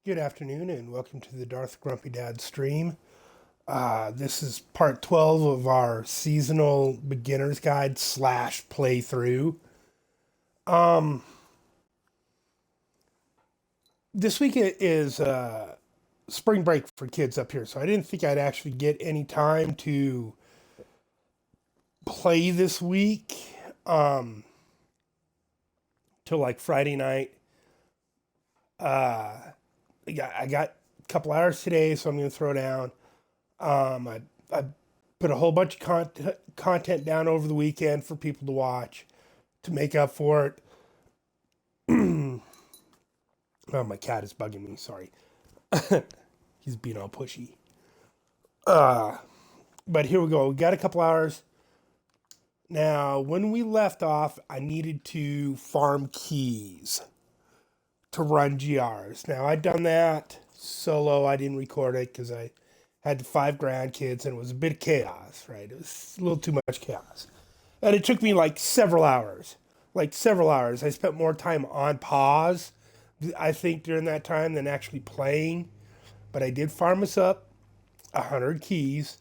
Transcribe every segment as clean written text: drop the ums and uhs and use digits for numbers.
Good afternoon and welcome to the Darth Grumpy Dad stream. This is part 12 of our seasonal beginner's guide slash playthrough. Um, this week is spring break for kids up here, so I didn't think I'd actually get any time to play this week um, till like Friday night. Uh, I got a couple hours today, so I'm going to throw down. I put a whole bunch of content down over the weekend for people to watch to make up for it. Oh, my cat is bugging me. Sorry. He's being all pushy. Uh, but here we go. We got a couple hours. Now, when we left off, I needed to farm keys to run GRs. Now, I'd done that solo. I didn't record it because I had 5 grandkids and it was a bit of chaos, right? It was a little too much chaos. And it took me like several hours. Like several hours. I spent more time on pause, I think, during that time than actually playing. But I did farm us up 100 keys.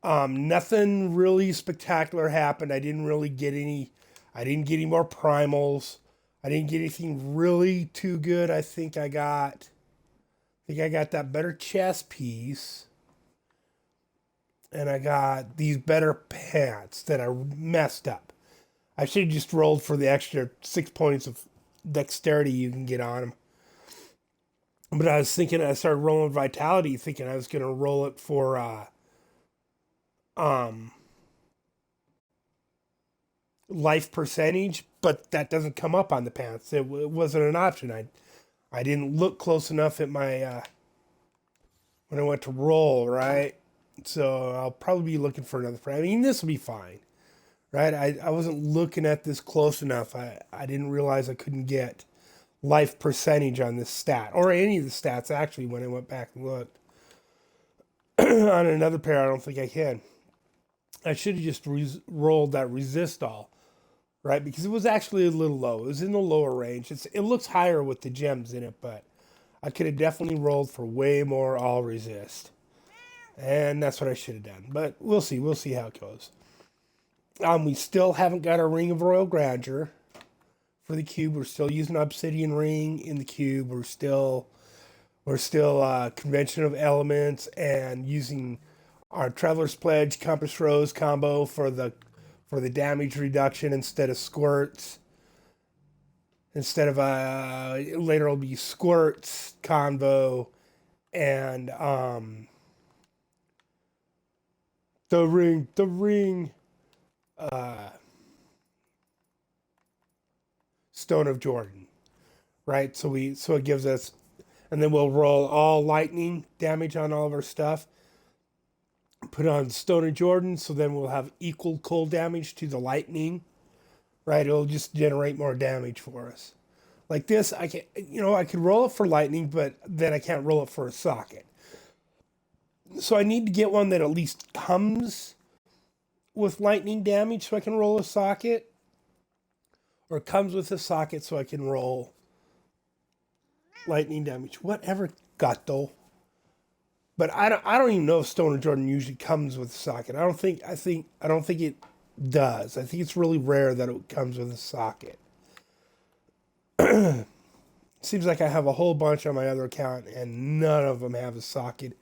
Nothing really spectacular happened. I didn't get any more primals. I didn't get anything really too good. I think I got that better chess piece. And I got these better pants that are messed up. I should have just rolled for the extra 6 points of dexterity you can get on them. But I started rolling vitality, thinking I was going to roll it for um, life percentage, but that doesn't come up on the pants. It wasn't an option. I didn't look close enough at my when I went to roll, right? So I'll probably be looking for another frame. I mean, this will be fine, right? I wasn't looking at this close enough. I didn't realize I couldn't get life percentage on this stat, or any of the stats, actually, when I went back and looked. On another pair, I don't think I can. I should have just rolled that resist all, right? Because it was actually a little low. It was in the lower range. It looks higher with the gems in it, but I could have definitely rolled for way more all resist. And that's what I should have done. But we'll see. We'll see how it goes. We still haven't got a Ring of Royal Grandeur for the cube. We're still using Obsidian Ring in the cube. We're still Convention of Elements and using our Traveler's Pledge Compass Rose combo for the damage reduction instead of squirts. Instead of later it'll be squirts combo and the ring uh, Stone of Jordan, right? So it gives us, and then we'll roll all lightning damage on all of our stuff. Put on Stone of Jordan, so then we'll have equal cold damage to the lightning, right? It'll just generate more damage for us. Like this, I could roll it for lightning, but then I can't roll it for a socket. So I need to get one that at least comes with lightning damage so I can roll a socket, or comes with a socket so I can roll lightning damage. Whatever, gato. But I don't even know if Stone of Jordan usually comes with a socket. I don't think it does. I think it's really rare that it comes with a socket. Seems like I have a whole bunch on my other account and none of them have a socket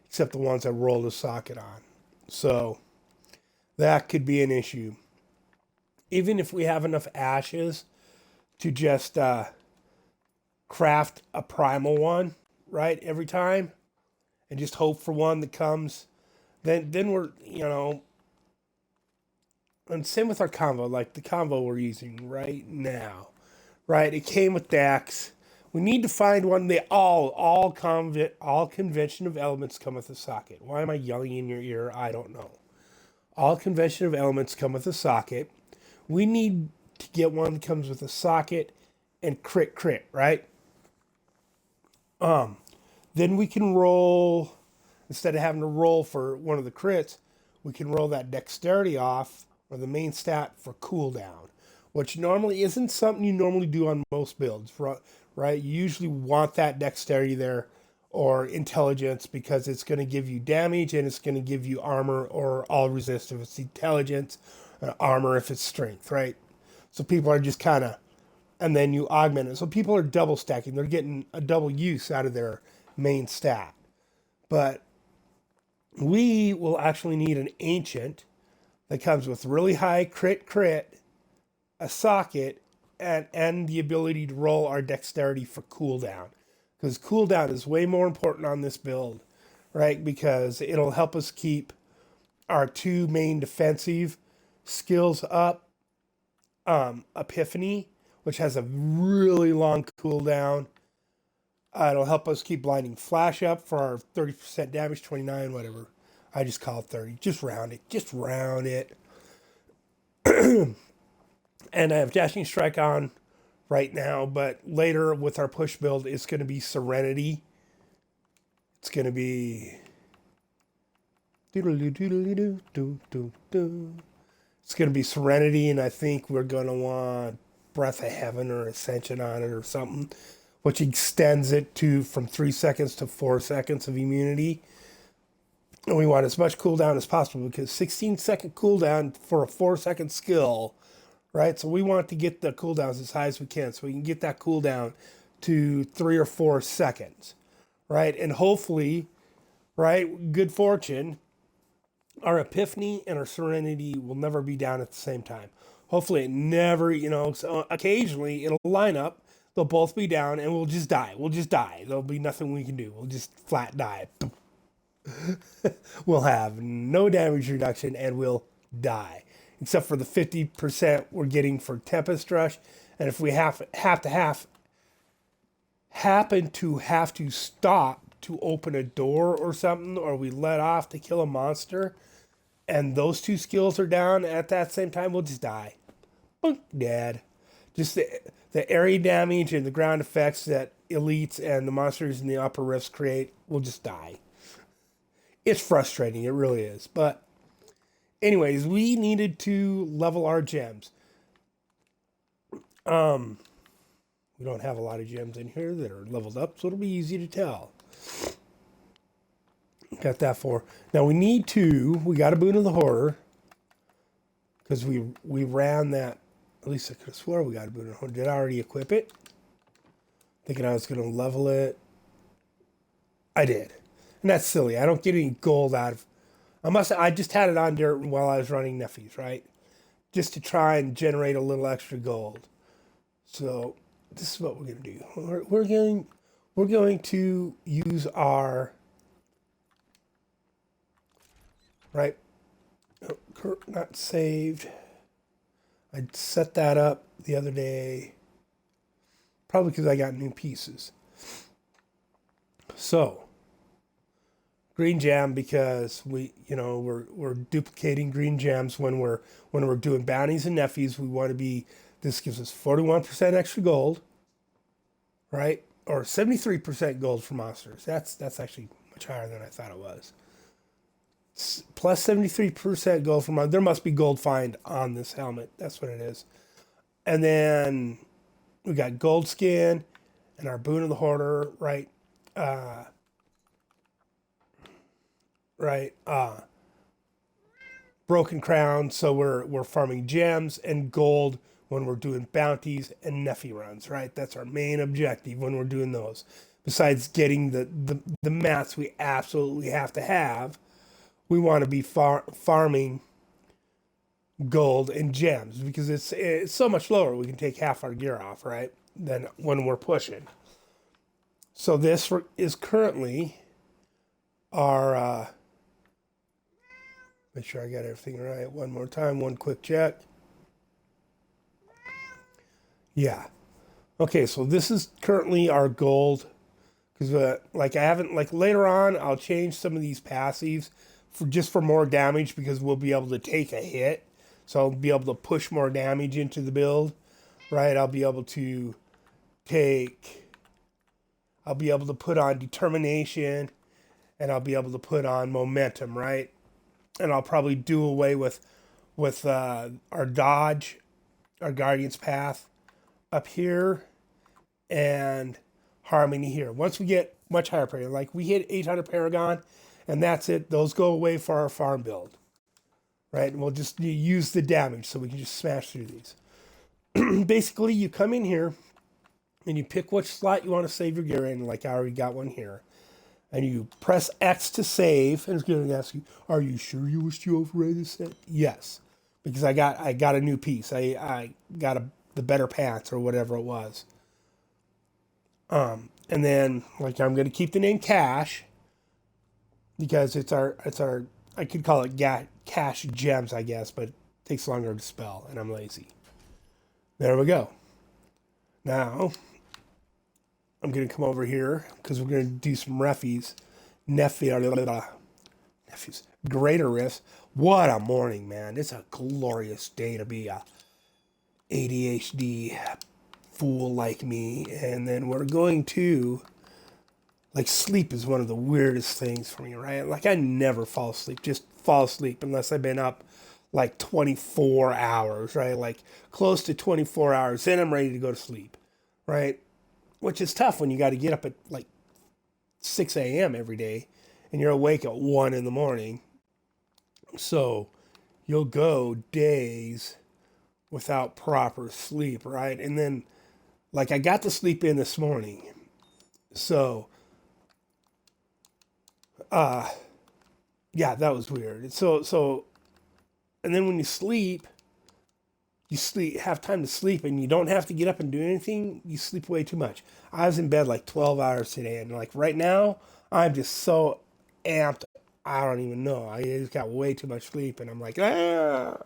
except the ones I rolled a socket on. So that could be an issue. Even if we have enough ashes to just craft a primal one, right, every time, and just hope for one that comes, then we're, and same with our combo, like the combo we're using right now, right? It came with Dax. We need to find one. All Convention of Elements come with a socket. Why am I yelling in your ear? I don't know. All Convention of Elements come with a socket. We need to get one that comes with a socket and crit, right? Then we can roll, instead of having to roll for one of the crits, we can roll that dexterity off, or the main stat, for cooldown, which normally isn't something you normally do on most builds. right? You usually want that dexterity there or intelligence because it's going to give you damage and it's going to give you armor or all resist if it's intelligence, armor if it's strength, right? So people are just kind of, and then you augment it. So people are double stacking. They're getting a double use out of their main stat. But we will actually need an ancient that comes with really high crit, a socket, and the ability to roll our dexterity for cooldown. Because cooldown is way more important on this build, right? Because it'll help us keep our two main defensive skills up. Epiphany, which has a really long cooldown. It'll help us keep blinding flash up for our 30% damage, 29, whatever. I just call it 30. Just round it. Just round it. And I have Dashing Strike on right now, but later with our push build, it's going to be Serenity. It's going to be... It's going to be Serenity, and I think we're going to want Breath of Heaven or Ascension on it or something, which extends it to from 3 seconds to 4 seconds of immunity. And we want as much cooldown as possible because 16-second cooldown for a 4-second skill, right? So we want to get the cooldowns as high as we can so we can get that cooldown to 3 or 4 seconds, right? And hopefully, right, good fortune, our Epiphany and our Serenity will never be down at the same time. Hopefully it never, so occasionally it'll line up. They'll both be down and we'll just die. We'll just die. There'll be nothing we can do. We'll just flat die. We'll have no damage reduction and we'll die. Except for the 50% we're getting for Tempest Rush. And if we happen to have to stop to open a door or something, or we let off to kill a monster, and those two skills are down at that same time, we'll just die. Boom, dead. Just the area damage and the ground effects that elites and the monsters in the upper rifts create will just die. It's frustrating, it really is. But anyways, we needed to level our gems. We don't have a lot of gems in here that are leveled up, so it'll be easy to tell. Got that for. Now we got a Boon of the Hoarder. Because we ran that. At least I could have swore we got a Boon of the Hoarder. Did I already equip it? Thinking I was going to level it. I did. And that's silly. I don't get any gold out of... I just had it on there while I was running Nephies, right? Just to try and generate a little extra gold. So this is what we're going to do. We're going to use our... Right? Oh, not saved. I set that up the other day. Probably because I got new pieces. So, green gem because we're duplicating green gems when we're doing bounties and nephews. We want to be. This gives us 41% extra gold, right? Or 73% gold for monsters. That's actually much higher than I thought it was. Plus 73% gold for monsters. There must be gold find on this helmet. That's what it is. And then we got gold skin and our Boon of the Hoarder, right? Broken crown, so we're farming gems and gold when we're doing bounties and Nephi runs, right? That's our main objective when we're doing those. Besides getting the mats we absolutely have to have, we want to be farming gold and gems because it's so much lower. We can take half our gear off, right? Than when we're pushing. So this is currently our... make sure I got everything right. One more time. One quick check. Yeah. Okay, so this is currently our gold. Because later on, I'll change some of these passives for more damage because we'll be able to take a hit. So I'll be able to push more damage into the build, right? I'll be able to put on determination and I'll be able to put on momentum, right? And I'll probably do away with our dodge, our guardian's path up here, and harmony here. Once we get much higher paragon, like we hit 800 paragon, and that's it. Those go away for our farm build, right? And we'll just use the damage so we can just smash through these. Basically, you come in here and you pick which slot you want to save your gear in. Like I already got one here. And you press X to save, and it's going to ask you, "Are you sure you wish to override this set?" Yes, because I got a new piece. I got the better pants or whatever it was. And then like I'm going to keep the name Cash because it's our I could call it Cash Gems, I guess, but it takes longer to spell, and I'm lazy. There we go. Now I'm going to come over here because we're going to do some nephews. Greater riffs. What a morning, man. It's a glorious day to be a ADHD fool like me. And then we're going to, like, sleep is one of the weirdest things for me, right? Like, I never fall asleep, just fall asleep unless I've been up like 24 hours, right? Like, close to 24 hours. Then I'm ready to go to sleep, right? Which is tough when you got to get up at like 6 a.m. every day and you're awake at 1 in the morning. So you'll go days without proper sleep, right? And then, like, I got to sleep in this morning. So, yeah, that was weird. And then when you sleep, have time to sleep, and you don't have to get up and do anything. You sleep way too much. I was in bed like 12 hours today, and like right now, I'm just so amped. I don't even know. I just got way too much sleep, and I'm like, ah.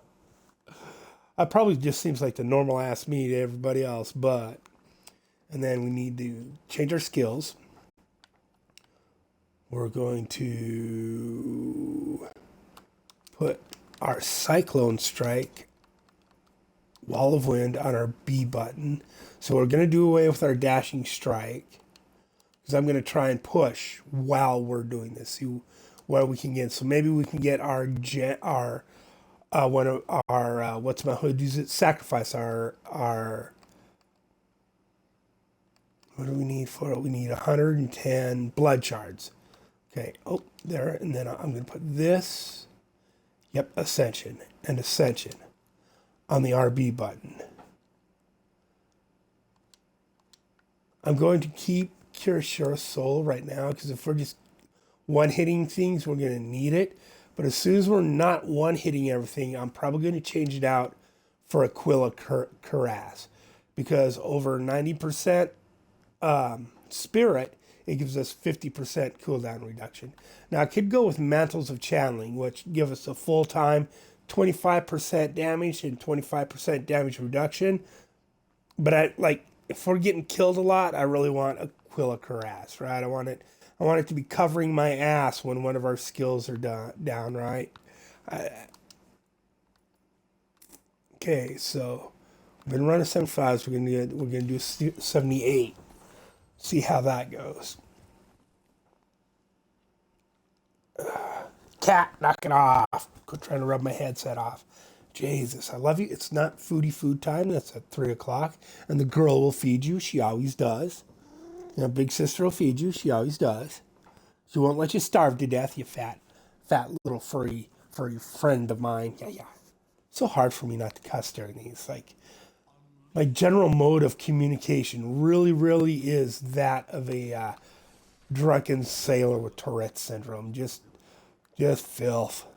I probably just seems like the normal ass me to everybody else, but. And then we need to change our skills. We're going to put our Cyclone Strike Wall of Wind on our B button. So we're going to do away with our Dashing Strike because I'm going to try and push while we're doing this. See what we can get. So maybe we can get our one of our what's my hood? Use it sacrifice our. What do we need for it? We need 110 blood shards. Okay. Oh, there. And then I'm going to put this. Yep, Ascension and Ascension on the RB button. I'm going to keep Kirishura Soul right now because if we're just one-hitting things, we're going to need it. But as soon as we're not one-hitting everything, I'm probably going to change it out for Aquila Cuirass because over 90% Spirit, it gives us 50% cooldown reduction. Now, I could go with Mantles of Channeling, which give us a full-time 25% damage and 25% damage reduction. But if we're getting killed a lot, I really want Aquila Cuirass, right? I want it to be covering my ass when one of our skills are down, right? Okay, so we've been running 75s. We're gonna do 78. See how that goes. Cat, knock it off. Quit trying to rub my headset off. Jesus, I love you. It's not food time. That's at 3 o'clock. And the girl will feed you. She always does. You know, big sister will feed you. She always does. She won't let you starve to death, you fat little furry friend of mine. Yeah. So hard for me not to cuss during these. Like, my general mode of communication really is that of a drunken sailor with Tourette's syndrome. Just filth.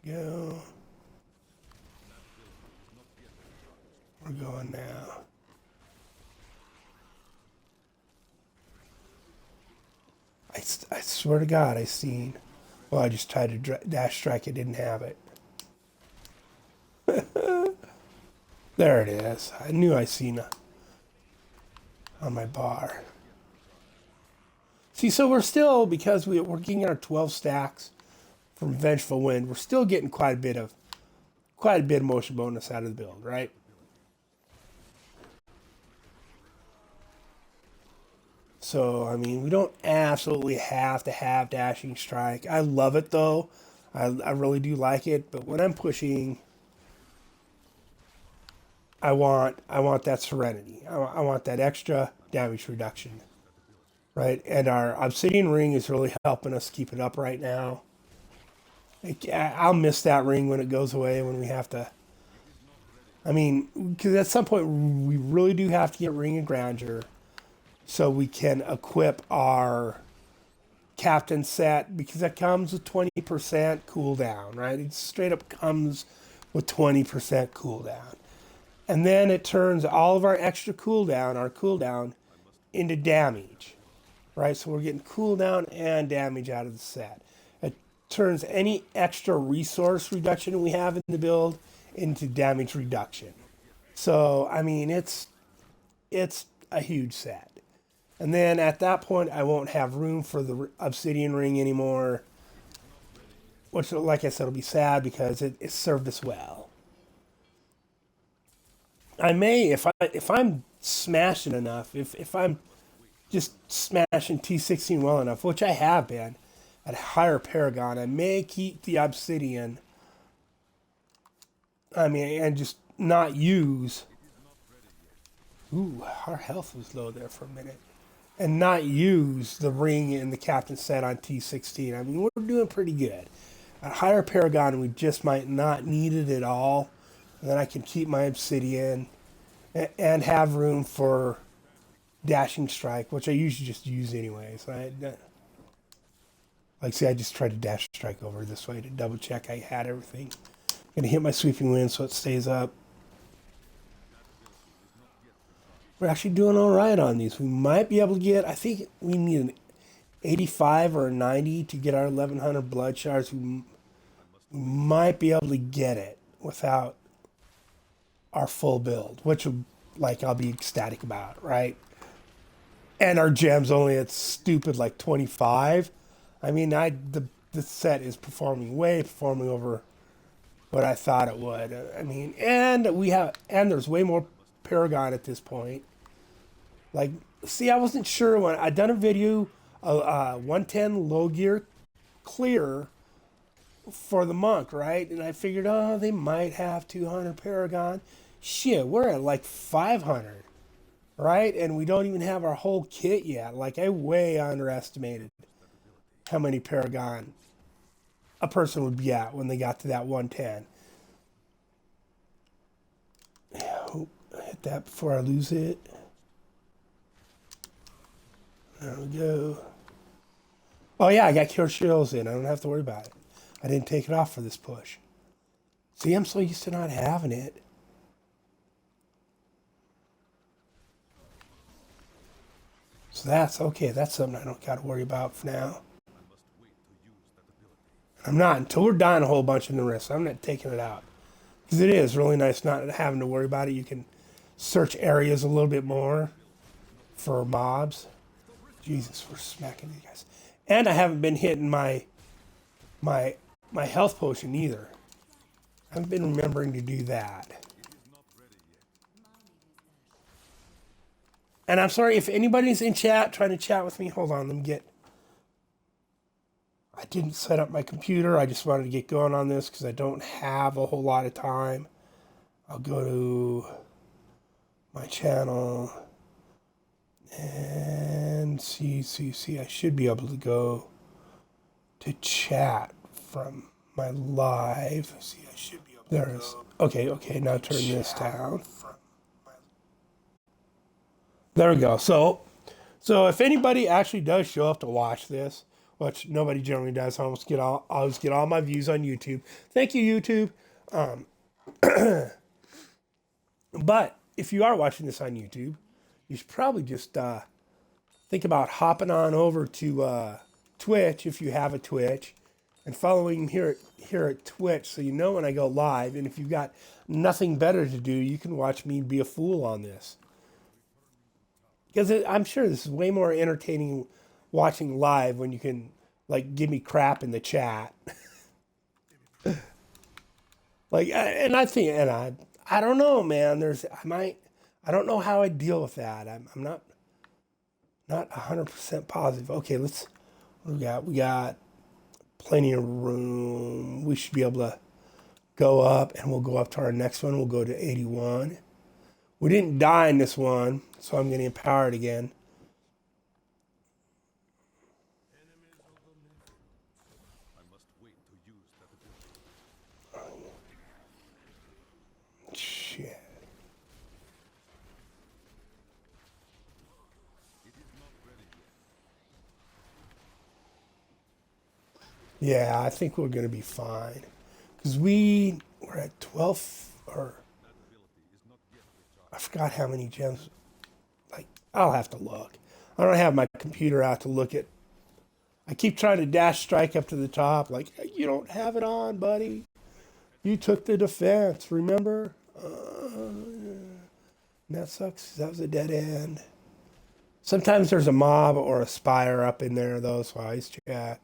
There we go. We're going now. I swear to God, I seen. Well, I just tried to dash strike. I didn't have it. There it is. I knew I seen it on my bar. See, so we're still, because we're getting our 12 stacks from Vengeful Wind, we're still getting quite a bit of motion bonus out of the build, right? So, I mean, we don't absolutely have to have Dashing Strike. I love it, though. I really do like it. But when I'm pushing I want that serenity. I want that extra damage reduction, right? And our obsidian ring is really helping us keep it up right now. I'll miss that ring when it goes away, when we have to. I mean, because at some point we really do have to get Ring of Grandeur so we can equip our captain set, because that comes with 20% cooldown, right? It straight up comes with 20% cooldown. And then it turns all of our extra cooldown, our cooldown, into damage, right? So we're getting cooldown and damage out of the set. It turns any extra resource reduction we have in the build into damage reduction. So I mean, it's a huge set. And then at that point, I won't have room for the obsidian ring anymore, which, like I said, will be sad because it served us well. I may, if I'm smashing enough, if I'm just smashing T16 well enough, which I have been at higher Paragon, I may keep the obsidian. I mean, and just not use. Ooh, our health was low there for a minute. And not use the ring in the captain set on T16. I mean, we're doing pretty good. At higher Paragon, we just might not need it at all. And then I can keep my obsidian and have room for dashing strike, which I usually just use anyways. Like, see, I just tried to dash strike over this way to double check I had everything. I'm gonna hit my sweeping wind so it stays up. We're actually doing all right on these. We might be able to get, I think we need an 85 or a 90 to get our 1100 blood shards. We might be able to get it without our full build, which would, like, I'll be ecstatic about, right? And our gems only at stupid like 25. I mean, the set is performing over what I thought it would. I mean, and there's way more Paragon at this point. Like, see, I wasn't sure when I done a video, 110 low gear clear for the monk, right? And I figured, oh, they might have 200 Paragon. Shit, we're at like 500, right? And we don't even have our whole kit yet. Like, I way underestimated how many Paragon a person would be at when they got to that 110. Oh, hit that before I lose it. There we go. Oh yeah, I got Cure Shields in. I don't have to worry about it. I didn't take it off for this push. See, I'm so used to not having it. So that's okay. That's something I don't got to worry about for now. I'm not until we're dying a whole bunch in the wrist. I'm not taking it out because it is really nice not having to worry about it. You can search areas a little bit more for mobs. Jesus, we're smacking these guys. And I haven't been hitting my health potion either. I haven't been remembering to do that. And I'm sorry if anybody's in chat trying to chat with me. Hold on, let me get. I didn't set up my computer. I just wanted to get going on this because I don't have a whole lot of time. I'll go to my channel and see. I should be able to go to chat from my live. See, I should be able to. There it is. Okay. Now turn this down. There we go. So if anybody actually does show up to watch this, which nobody generally does, I always get all my views on YouTube. Thank you, YouTube. But if you are watching this on YouTube, you should probably just think about hopping on over to Twitch if you have a Twitch, and following here at Twitch so you know when I go live. And if you've got nothing better to do, you can watch me be a fool on this. Because I'm sure this is way more entertaining watching live when you can, like, give me crap in the chat. Like, and I think, and I don't know, man. I don't know how I deal with that. I'm not 100% positive. Okay, what we got plenty of room. We should be able to go up, and we'll go up to our next one. We'll go to 81. We didn't die in this one, so I'm getting empowered again. Shit. Yeah, I think we're gonna be fine. Because we're at 12, or I forgot how many gems. Like, I'll have to look. I don't have my computer out to look at. I keep trying to dash strike up to the top. Like, you don't have it on, buddy. You took the defense, remember? That sucks. That was a dead end. Sometimes there's a mob or a spire up in there, though, so I always check.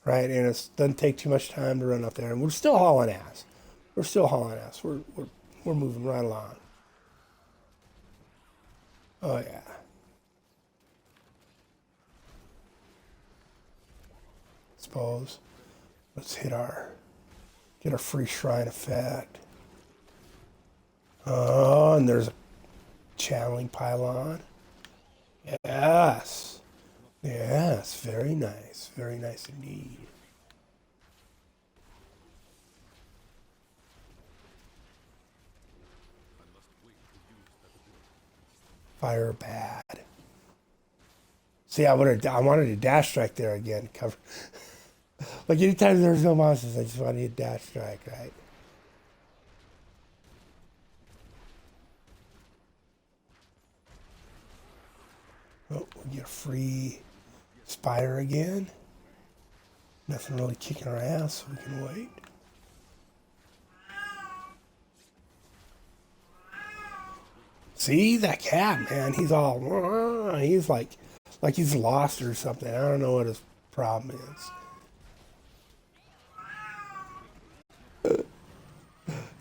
Right? And it doesn't take too much time to run up there. And we're still hauling ass. We're still hauling ass. We're moving right along. Oh, yeah. Suppose. Let's get our free shrine effect. Oh, and there's a channeling pylon. Yes. Yes, very nice. Very nice indeed. Fire bad. See, I wanted to dash strike there again. Cover. Like anytime there's no monsters, I just want to hit dash strike, right? Oh, we get a free spire again. Nothing really kicking our ass, so we can wait. See that cat, man? He's all. He's like he's lost or something. I don't know what his problem is.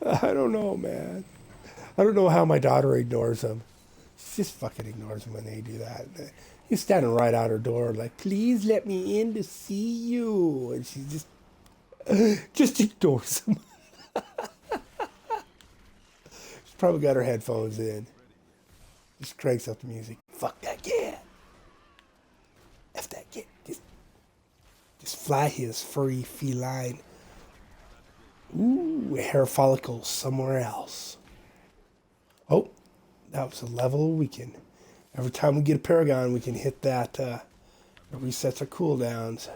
I don't know, man. I don't know how my daughter ignores him. She just fucking ignores him when they do that. He's standing right out her door, like, please let me in to see you, and she just ignores him. She's probably got her headphones in. Just cranks up the music. Fuck that cat. F that cat. Just fly his furry feline. Ooh, hair follicles somewhere else. Oh, that was a level we can. Every time we get a Paragon, we can hit that. It resets our cooldowns.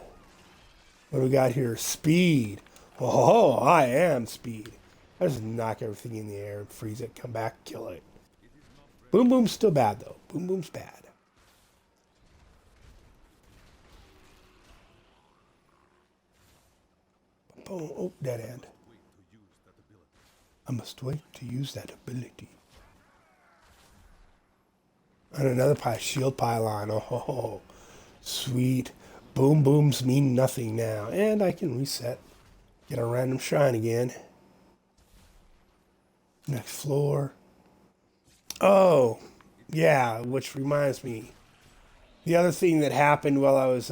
What do we got here? Speed. Oh, I am speed. I just knock everything in the air and freeze it, come back, kill it. Boom Boom's still bad, though. Boom Boom's bad. Boom. Oh, dead end. I must wait to use that ability. And another shield pylon. Oh, sweet. Boom Booms mean nothing now. And I can reset. Get a random shrine again. Next floor. Oh, yeah, which reminds me. The other thing that happened while I was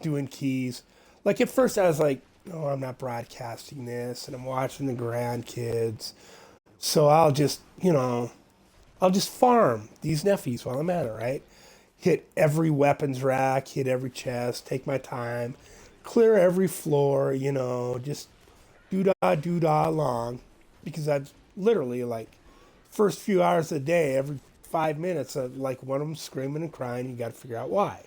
doing keys, like at first I was like, oh, I'm not broadcasting this, and I'm watching the grandkids. So I'll just, I'll just farm these nephews while I'm at it, right? Hit every weapons rack, hit every chest, take my time, clear every floor, just doo dah along. Because I've literally, like, first few hours of the day, every 5 minutes, like one of them screaming and crying, you got to figure out why.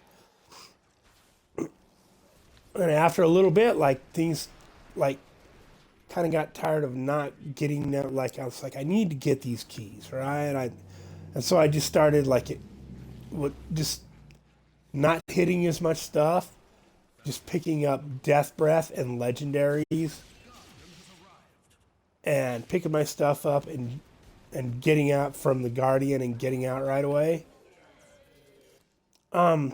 And after a little bit, like, things, like, kind of got tired of not getting them. Like, I was like, I need to get these keys, right? And so I just started, like, just not hitting as much stuff, just picking up Death Breath and Legendaries, and picking my stuff up and getting out from the Guardian and getting out right away.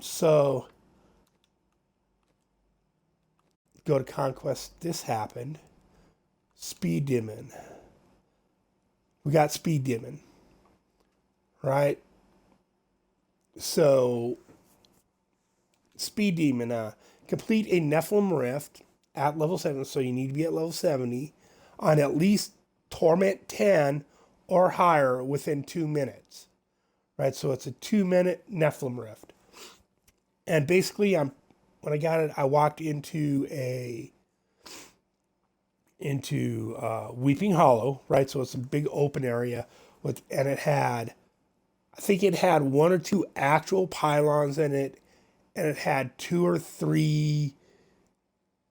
So go to Conquest. This happened. Speed dimming. We got speed dimming, right? So speed demon, complete a Nephilim Rift at level 7, so you need to be at level 70 on at least Torment 10 or higher within 2 minutes. Right, so it's a 2 minute Nephilim Rift. And basically, when I got it, I walked into Weeping Hollow, right? So it's a big open area and I think it had one or two actual pylons in it, and it had two or three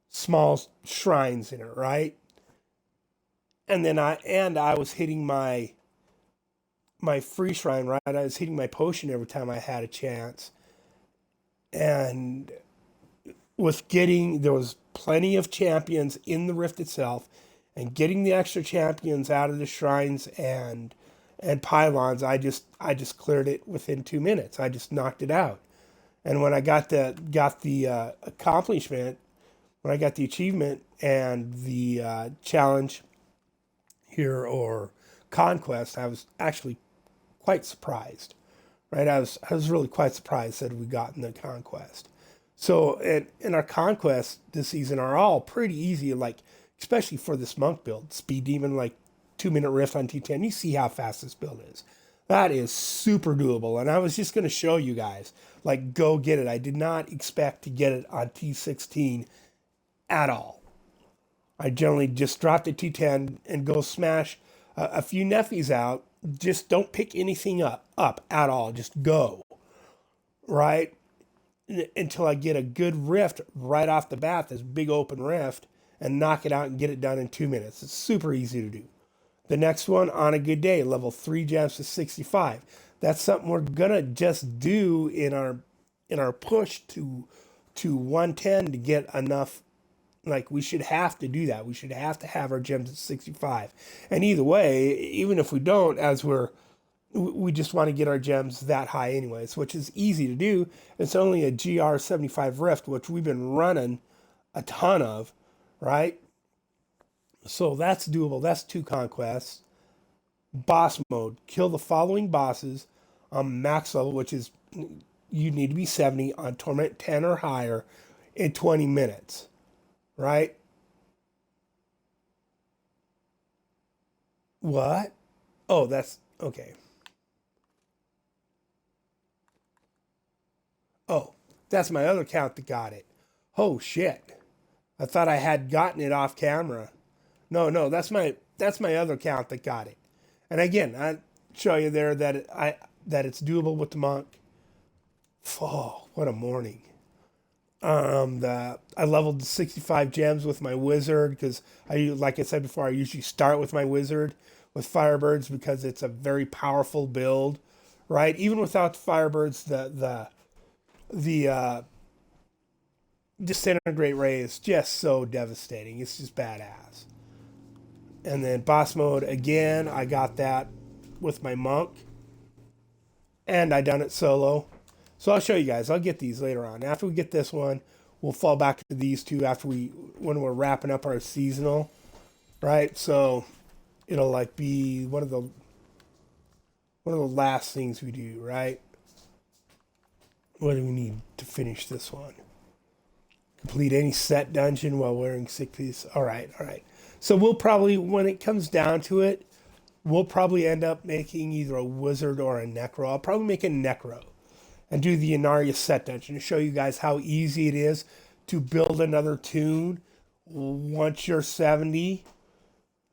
small shrines in it, right? And then I was hitting my free shrine, right? I was hitting my potion every time I had a chance, and there was plenty of champions in the rift itself, and getting the extra champions out of the shrines and pylons, I just cleared it within 2 minutes. I just knocked it out. And when I got the accomplishment, when I got the achievement and the challenge here or conquest, I was actually quite surprised. Right, I was really quite surprised that we gotten the conquest. So in our conquests this season are all pretty easy, like especially for this monk build, speed demon, like 2 minute rift on T10. You see how fast this build is. That is super doable. And I was just going to show you guys, like, go get it. I did not expect to get it on T16 at all. I generally just drop the T10 and go smash a few Nephies out. Just don't pick anything up at all. Just go, right? Until I get a good rift right off the bat, this big open rift, and knock it out and get it done in 2 minutes. It's super easy to do. The next one, on a good day, level 3 gems to 65. That's something we're gonna just do in our push to 110 to get enough. Like, we should have to do that. We should have to have our gems at 65. And either way, even if we don't, we just want to get our gems that high anyways, which is easy to do. It's only a GR 75 Rift, which we've been running a ton of, right? So that's doable. That's 2 conquests. Boss mode. Kill the following bosses on max level, which is you need to be 70 on Torment 10 or higher in 20 minutes. Right? What? Oh, that's okay. Oh, that's my other account that got it. Oh shit. I thought I had gotten it off camera. No, that's my other account that got it. And again, I show you there that it's doable with the monk. Oh, what a morning. I leveled to 65 gems with my wizard because like I said before, I usually start with my wizard with Firebirds because it's a very powerful build, right? Even without the Firebirds, the disintegrate ray is just so devastating. It's just badass. And then boss mode again, I got that with my monk, and I done it solo. So I'll show you guys. I'll get these later on. After we get this one, we'll fall back to these two when we're wrapping up our seasonal, right? So it'll like be one of the last things we do, right? What do we need to finish this one? Complete any set dungeon while wearing sick piece. All right. So we'll probably, when it comes down to it, we'll probably end up making either a wizard or a necro. I'll probably make a necro and do the Inaria set dungeon to show you guys how easy it is to build another tune once you're 70,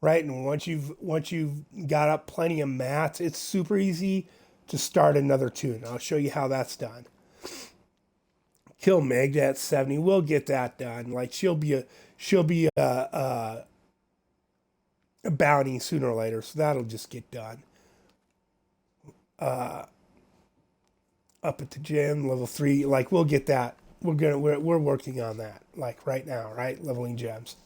right? And once you've got up plenty of mats, it's super easy to start another tune. I'll show you how that's done. Kill Magda at 70. We'll get that done. Like she'll be a bounty sooner or later, so that'll just get done. Up at the gym, level 3, like we'll get that. We're working on that, like right now, right? Leveling gems.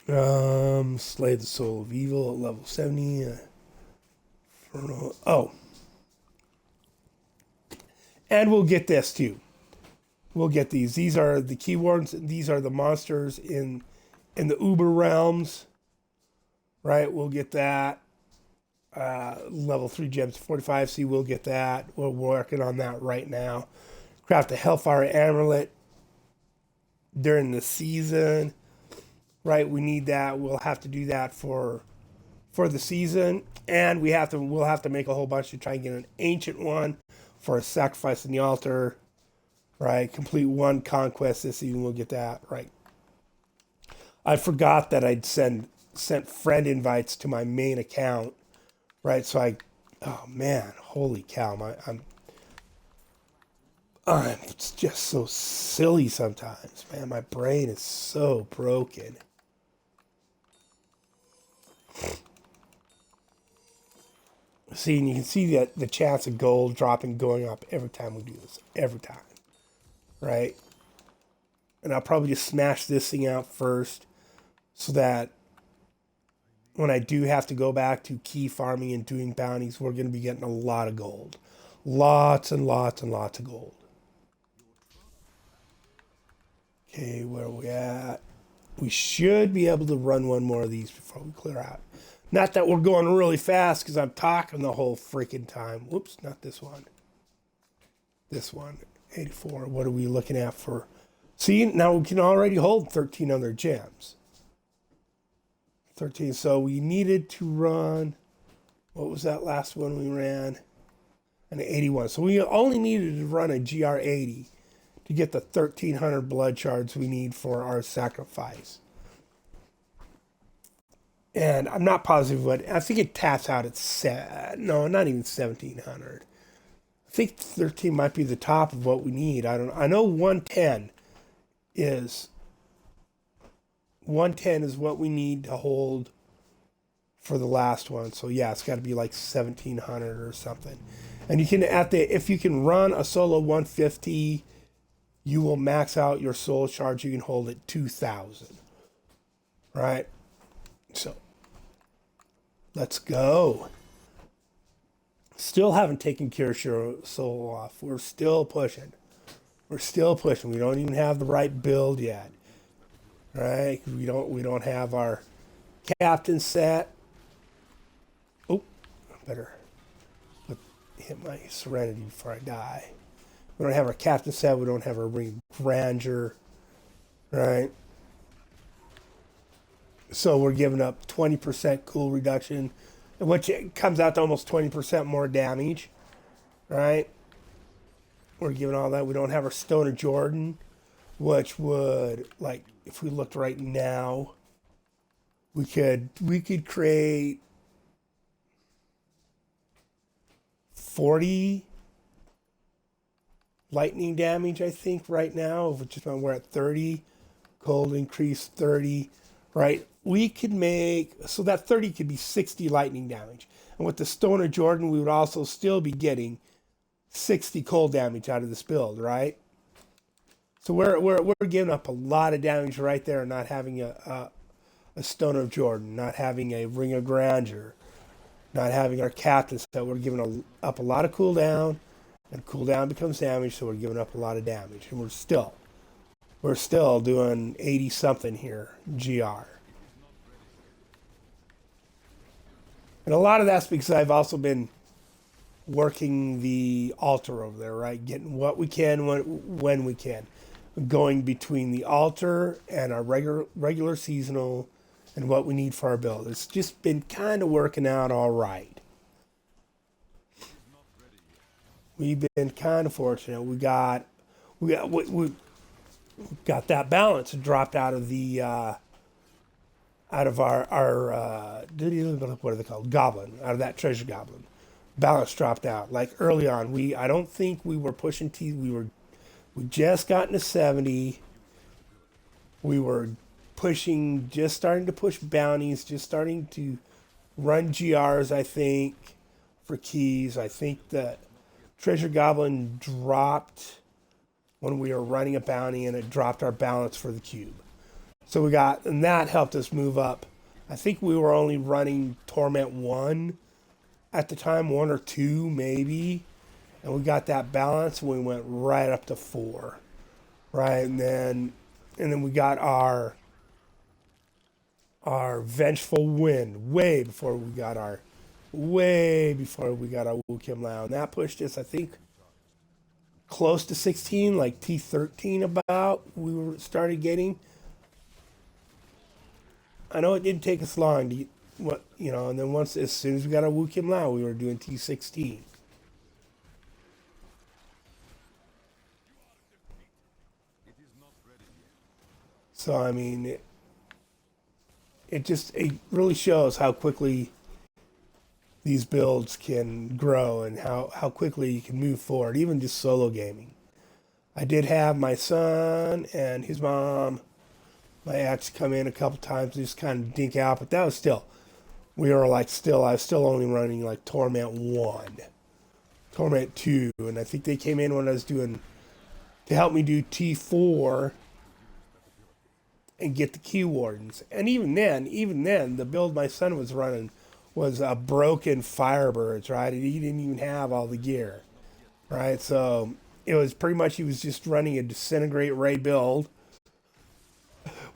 Slay the soul of evil at level 70. And we'll get this too. We'll get these. These are the keywords. These are the monsters in the Uber realms, right? We'll get that. Level 3 gems 45. See, we'll get that. We're working on that right now. Craft a Hellfire Amulet during the season, right? We need that. We'll have to do that for for the season, and we'll have to make a whole bunch to try and get an ancient one for a sacrifice in the altar, right? Complete one conquest this season, we'll get that, right? I forgot that I'd sent friend invites to my main account, right? So oh man, holy cow, I'm just so silly sometimes, man. My brain is so broken. See, and you can see that the chance of gold dropping, going up every time we do this. Every time. Right? And I'll probably just smash this thing out first so that when I do have to go back to key farming and doing bounties, we're going to be getting a lot of gold. Lots and lots and lots of gold. Okay, where are we at? We should be able to run one more of these before we clear out. Not that we're going really fast because I'm talking the whole freaking time. Whoops, not this one. This one, 84. What are we looking at for? See, now we can already hold 13 other gems. 13. So we needed to run, what was that last one we ran? An 81. So we only needed to run a GR80 to get the 1,300 blood shards we need for our sacrifice. And I'm not positive what, I think it taps out at, no, not even 1,700. I think 13 might be the top of what we need. I know 110 is what we need to hold for the last one. So yeah, it's got to be like 1,700 or something. And you can, if you can run a solo 150, you will max out your soul shards. You can hold at 2,000. Right? So, let's go. Still haven't taken Kirishiro Soul off. We're still pushing. We don't even have the right build yet. Right? We don't have our captain set. Oh, better hit my serenity before I die. We don't have our captain set. We don't have our ring grandeur. Right? So we're giving up 20% cool reduction, which comes out to almost 20% more damage. Right? We're giving all that. We don't have our Stone of Jordan, which would, like, if we looked right now, we could create 40 lightning damage, I think, right now, which is when we're at 30. Cold increase 30, right? We could make, so that 30 could be 60 lightning damage. And with the Stone of Jordan, we would also still be getting 60 cold damage out of this build, right? So we're giving up a lot of damage right there, not having a Stone of Jordan, not having a Ring of Grandeur, not having our captain set. We're giving up a lot of cooldown, and cooldown becomes damage, so we're giving up a lot of damage. And we're still doing 80 something here, GR. And a lot of that's because I've also been working the altar over there, right? Getting what we can when we can. Going between the altar and our regular seasonal and what we need for our build. It's just been kind of working out all right. We've been kind of fortunate. We got that balance dropped out of the our what are they called? Goblin, out of that treasure goblin. Balance dropped out. Like early on, I don't think we were pushing we just got into 70. We were just starting to push bounties, just starting to run GRs, I think, for keys. I think the treasure goblin dropped when we were running a bounty, and it dropped our balance for the cube. So and that helped us move up. I think we were only running Torment 1 at the time, 1 or 2 maybe. And we got that balance, and we went right up to 4. Right? And then we got our Vengeful Wind way before we got our Wukim Lao. And that pushed us, I think, close to 16, like T13 about, we started getting. I know it didn't take us long what and then once as soon as we got our Wu Kim Lao, we were doing T16. So I mean, it really shows how quickly these builds can grow and how quickly you can move forward, even just solo gaming. I did have my son and his mom, my ex, come in a couple times and just kind of dink out, but that was still, we were like I was still only running like Torment 1, Torment 2, and I think they came in when I was doing, to help me do T4 and get the Key Wardens. And even then, the build my son was running was a broken Firebirds, right? And he didn't even have all the gear, right? So it was pretty much, he was just running a Disintegrate Ray build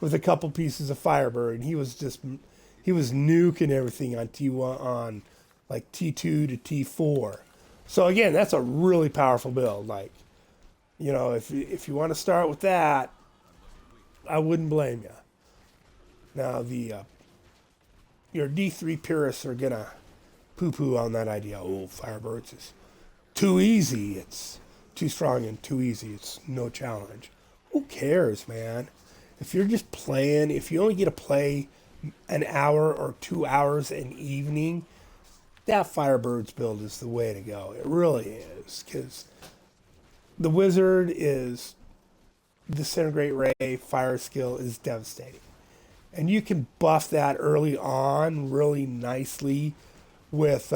with a couple pieces of Firebird. And he was nuking everything on T1, on like T2 to T4. So again, that's a really powerful build. Like, if you want to start with that, I wouldn't blame you. Now the your D3 purists are gonna poo-poo on that idea. Oh, Firebirds is too easy. It's too strong and too easy. It's no challenge. Who cares, man? If you're just playing, if you only get to play an hour or 2 hours an evening, that Firebirds build is the way to go. It really is, because the wizard is Disintegrate Ray, Fire Skill is devastating. And you can buff that early on really nicely with,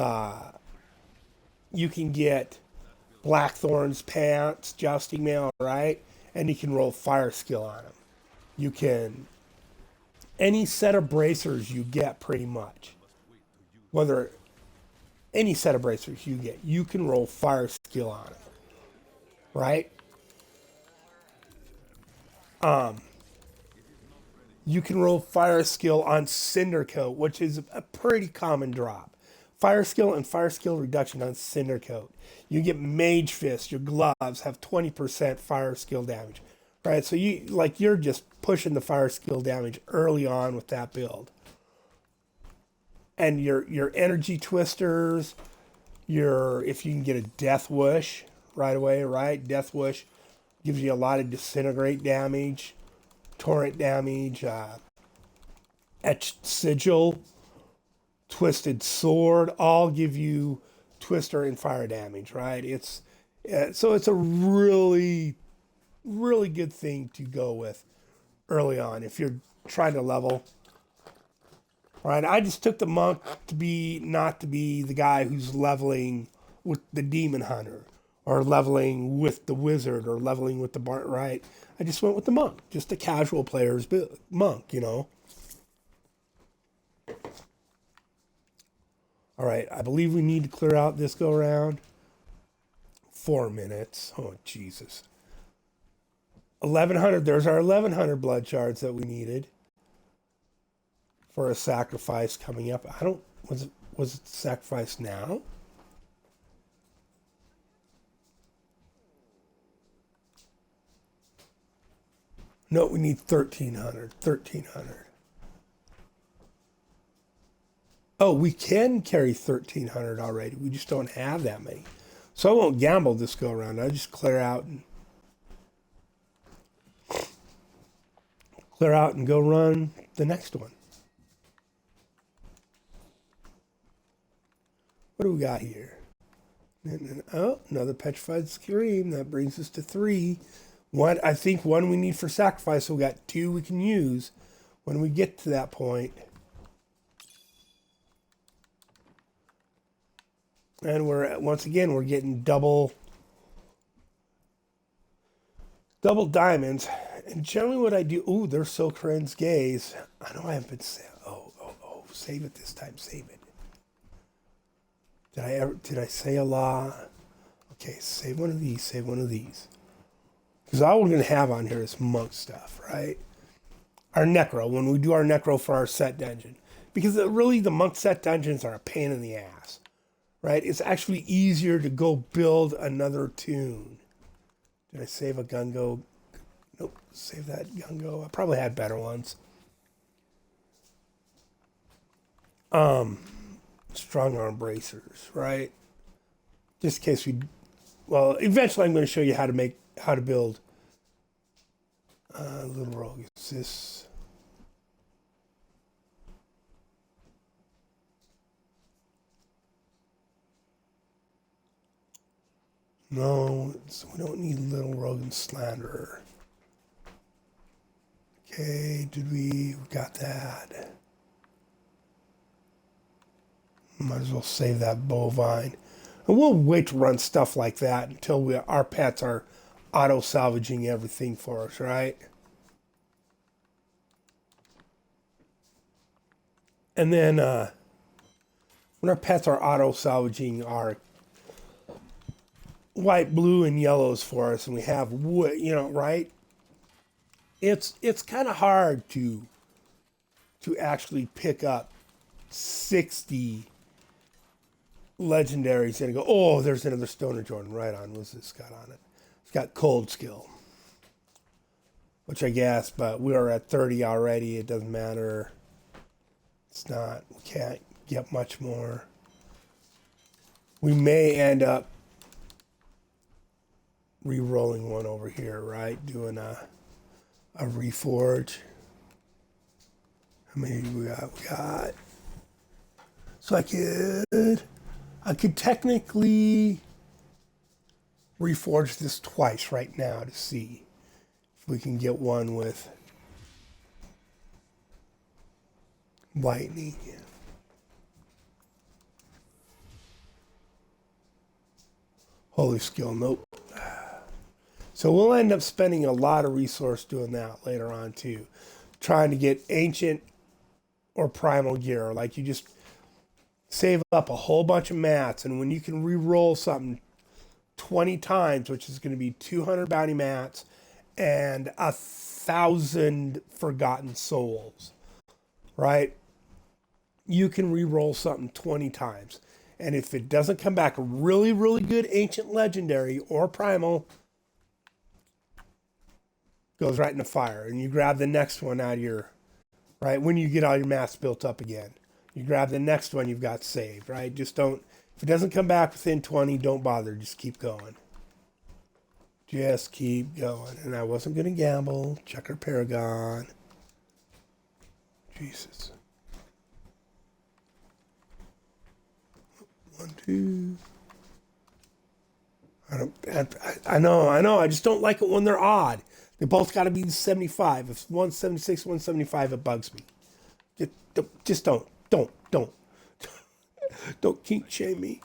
you can get Blackthorn's Pants, Jousting Mail, right? And you can roll Fire Skill on them. You can, any set of bracers you get pretty much, whether any set of bracers you get, you can roll Fire Skill on it, right? You can roll Fire Skill on Cinder Coat, which is a pretty common drop. Fire Skill and Fire Skill reduction on Cinder Coat. You get Mage Fist, your gloves have 20% Fire Skill damage, right? So you're just pushing the Fire Skill damage early on with that build. And your Energy Twisters, if you can get a Death Wish right away, right? Death Wish gives you a lot of Disintegrate damage, Torrent damage, Etched Sigil, Twisted Sword, all give you Twister and fire damage, right? So it's a really, really good thing to go with early on if you're trying to level. Right? I just took the monk not to be the guy who's leveling with the demon hunter or leveling with the wizard or leveling with the bard, right? I just went with the monk, just a casual player's monk, All right, I believe we need to clear out this go around. 4 minutes. Oh, Jesus. 1,100. There's our 1,100 blood shards that we needed for a sacrifice coming up. Was it sacrifice now? No, we need 1,300. 1,300. Oh, we can carry 1,300 already. We just don't have that many. So I won't gamble this go around. I'll just clear out and go run the next one. What do we got here? Oh, another petrified scream. That brings us to 3. I think one we need for sacrifice. So we got 2 we can use when we get to that point. And once again we're getting double diamonds. And generally what I do, there's Silkren's Gaze. I know I haven't been save it this time, save it. Did I say a lot? Okay, save one of these. Because all we're going to have on here is monk stuff, right? Our necro, when we do our necro for our set dungeon. Because really the monk set dungeons are a pain in the ass, right? It's actually easier to go build another tune. Did I save a Gungo? Nope, save that Gungo. I probably had better ones. Strong arm bracers, right? Just in case we, well, eventually I'm going to show you how to build little rogue. Is this? No, we don't need little rogue and slanderer. Okay, we got that. Might as well save that bovine. And we'll wait to run stuff like that until our pets are auto-salvaging everything for us, right? And then when our pets are auto-salvaging our white, blue, and yellows for us, and we have wood, right? It's kind of hard to actually pick up 60 legendaries and go, oh, there's another Stoner Jordan. Right on. What's this got on it? It's got cold skill, which I guess, but we are at 30 already. It doesn't matter. It's not, we can't get much more. We may end up re-rolling one over here, right? Doing a reforge. How many do we got? So I could technically reforge this twice right now to see if we can get one with lightning. Holy skill, nope. So we'll end up spending a lot of resource doing that later on too. Trying to get ancient or primal gear. Like you just save up a whole bunch of mats, and when you can re-roll something 20 times, which is going to be 200 bounty mats and 1,000 forgotten souls, right? You can re-roll something 20 times. And if it doesn't come back really, really good ancient legendary or primal, goes right in the fire. And you grab the next one out of your, right, when you get all your mats built up again. You grab the next one you've got saved, right? Just don't, if it doesn't come back within 20, don't bother. Just keep going. Just keep going. And I wasn't going to gamble. Checker Paragon. Jesus. 1, 2. I know. I just don't like it when they're odd. They both got to be 75. If one's 76, 175, it bugs me. Just don't. Don't kink shame me.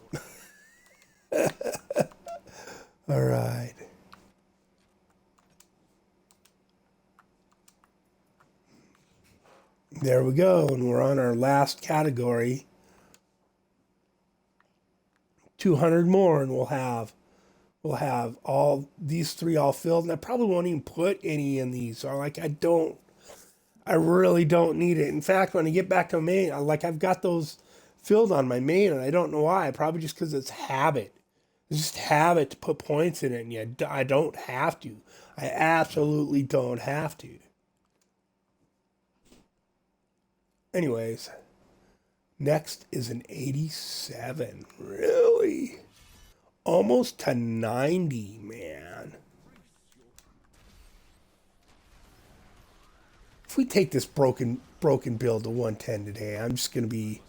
All right. There we go. And we're on our last category. 200 more and we'll have all these three all filled. And I probably won't even put any in these. So I really don't need it. In fact, when I get back to main, I've got those filled on my main, and I don't know why. Probably just because it's habit. It's just habit to put points in it, and yet I don't have to. I absolutely don't have to. Anyways, next is an 87. Really? Almost to 90, man. If we take this broken build to 110 today, I'm just going to be,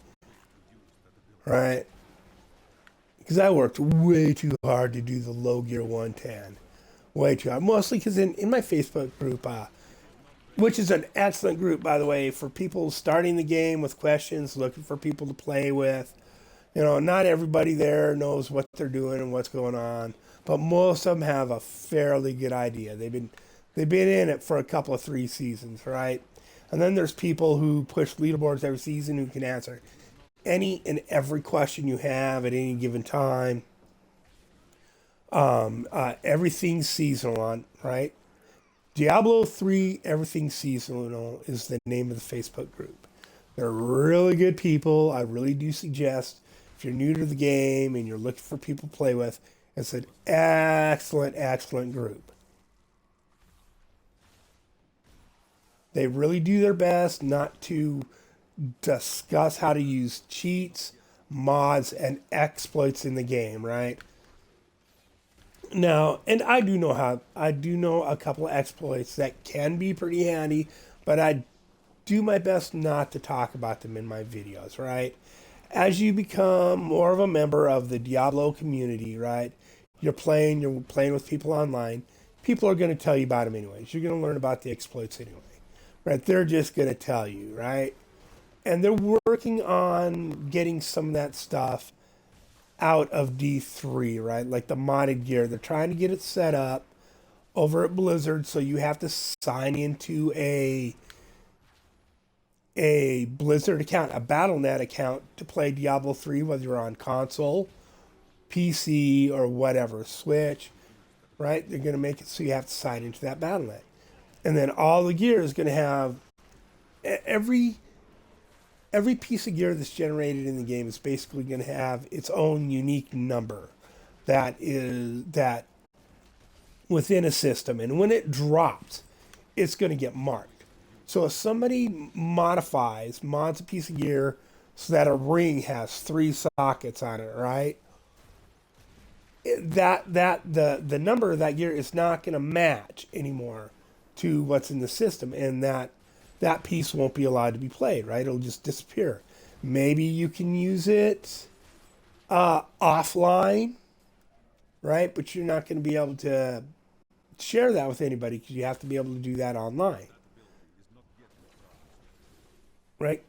right? Because I worked way too hard to do the low gear 110. Way too hard. Mostly because in my Facebook group, which is an excellent group, by the way, for people starting the game with questions, looking for people to play with. Not everybody there knows what they're doing and what's going on, but most of them have a fairly good idea. They've been in it for a couple of 3 seasons, right? And then there's people who push leaderboards every season who can answer any and every question you have at any given time. Everything's seasonal on, right? Diablo 3, Everything Seasonal is the name of the Facebook group. They're really good people. I really do suggest, if you're new to the game and you're looking for people to play with, it's an excellent, excellent group. They really do their best not to discuss how to use cheats, mods, and exploits in the game, right? Now, and I do know a couple of exploits that can be pretty handy, but I do my best not to talk about them in my videos, right? As you become more of a member of the Diablo community, right? You're playing with people online. People are going to tell you about them anyways. You're going to learn about the exploits anyway, right? They're just going to tell you, right? And they're working on getting some of that stuff out of D3, right? Like the modded gear. They're trying to get it set up over at Blizzard, so you have to sign into a Blizzard account, a BattleNet account to play Diablo 3, whether you're on console, PC, or whatever, Switch, right? They're going to make it so you have to sign into that BattleNet. And then all the gear is going to have every piece of gear that's generated in the game is basically going to have its own unique number that within a system. And when it drops, it's going to get marked. So if somebody mods a piece of gear so that a ring has 3 sockets on it, right? The number of that gear is not going to match anymore to what's in the system, and that piece won't be allowed to be played, right? It'll just disappear. Maybe you can use it offline, right? But you're not going to be able to share that with anybody because you have to be able to do that online, right?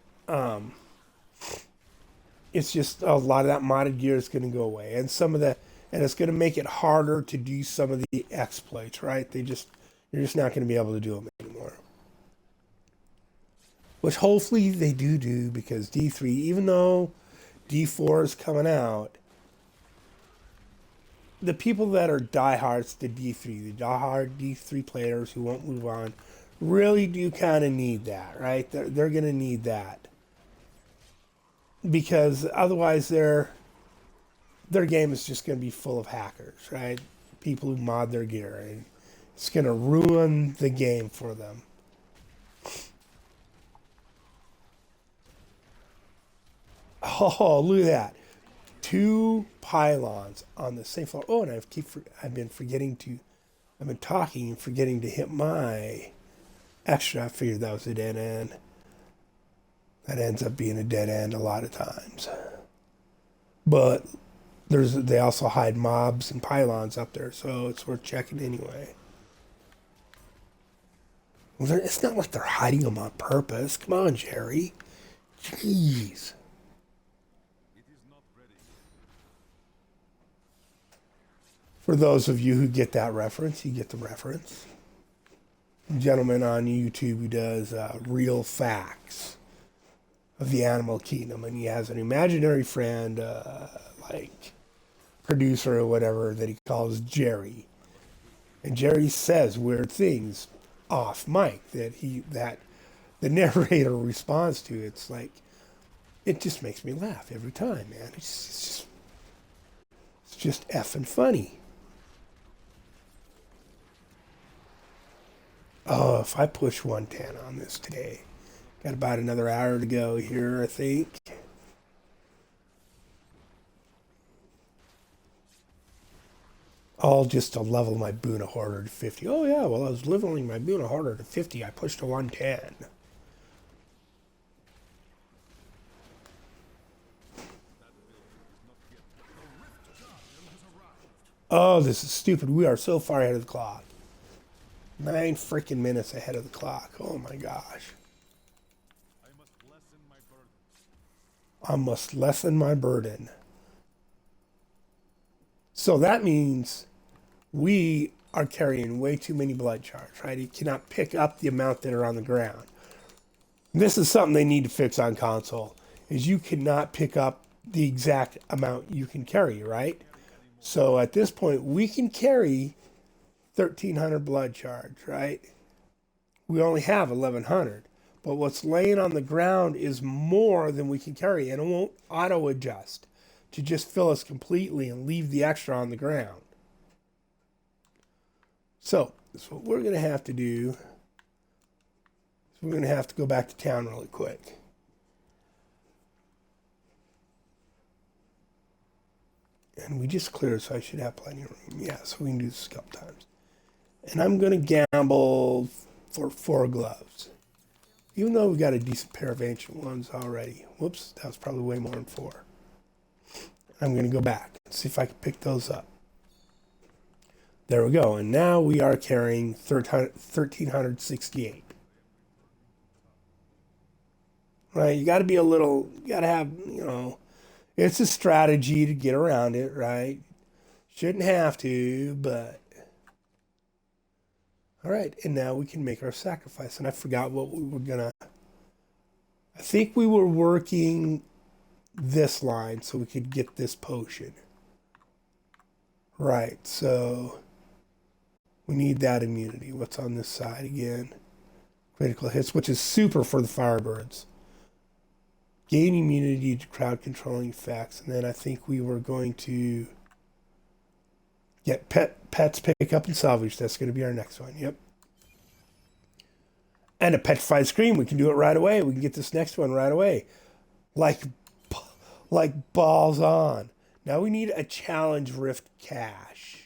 It's just a lot of that modded gear is going to go away, and it's going to make it harder to do some of the exploits, right? You're just not going to be able to do them anymore. Which hopefully they do because D3, even though D4 is coming out, the people that are diehards to D3, the diehard D3 players who won't move on, really do kind of need that, right? They're going to need that because otherwise their game is just going to be full of hackers, right? People who mod their gear, and it's going to ruin the game for them. Oh, look at that. 2 pylons on the same floor. Oh, and I've been talking and forgetting to hit my extra. I figured that was a dead end. That ends up being a dead end a lot of times. But they also hide mobs and pylons up there, so it's worth checking anyway. Well, it's not like they're hiding them on purpose. Come on, Jerry. Jeez. For those of you who get that reference, you get the reference. A gentleman on YouTube who does real facts of the animal kingdom, and he has an imaginary friend, like producer or whatever, that he calls Jerry. And Jerry says weird things off mic that the narrator responds to. It's like, it just makes me laugh every time, man. It's just effing funny. Oh, if I push 110 on this today. Got about another hour to go here, I think. All just to level my Boona Hoarder to 50. Oh yeah, well I was leveling my Boona Hoarder to 50. I pushed to 110. Oh, this is stupid. We are so far ahead of the clock. 9 freaking minutes ahead of the clock. Oh my gosh. I must lessen my burden. So that means we are carrying way too many blood shards, right? It cannot pick up the amount that are on the ground. This is something they need to fix on console, is you cannot pick up the exact amount you can carry, right? So at this point, we can carry 1,300 blood shards, right? We only have 1,100. But what's laying on the ground is more than we can carry, and it won't auto-adjust to just fill us completely and leave the extra on the ground. So, that's what we're going to have to do. We're going to have to go back to town really quick. And we just cleared, so I should have plenty of room. Yeah, so we can do this a couple times. And I'm going to gamble for 4 gloves. Even though we got a decent pair of ancient ones already. Whoops, that was probably way more than 4. I'm going to go back and see if I can pick those up. There we go. And now we are carrying 1,368. Right? You got to be a little, you got to have, it's a strategy to get around it, right? Shouldn't have to, but. All right. And now we can make our sacrifice. And I forgot what we were going to. I think we were working this line so we could get this potion. Right. So. We need that immunity. What's on this side again? Critical hits, which is super for the Firebirds. Gain immunity to crowd controlling effects. And then I think we were going to get pets pick up and salvage. That's going to be our next one. Yep. And a petrified scream. We can do it right away. We can get this next one right away. Like balls on. Now we need a challenge rift cache.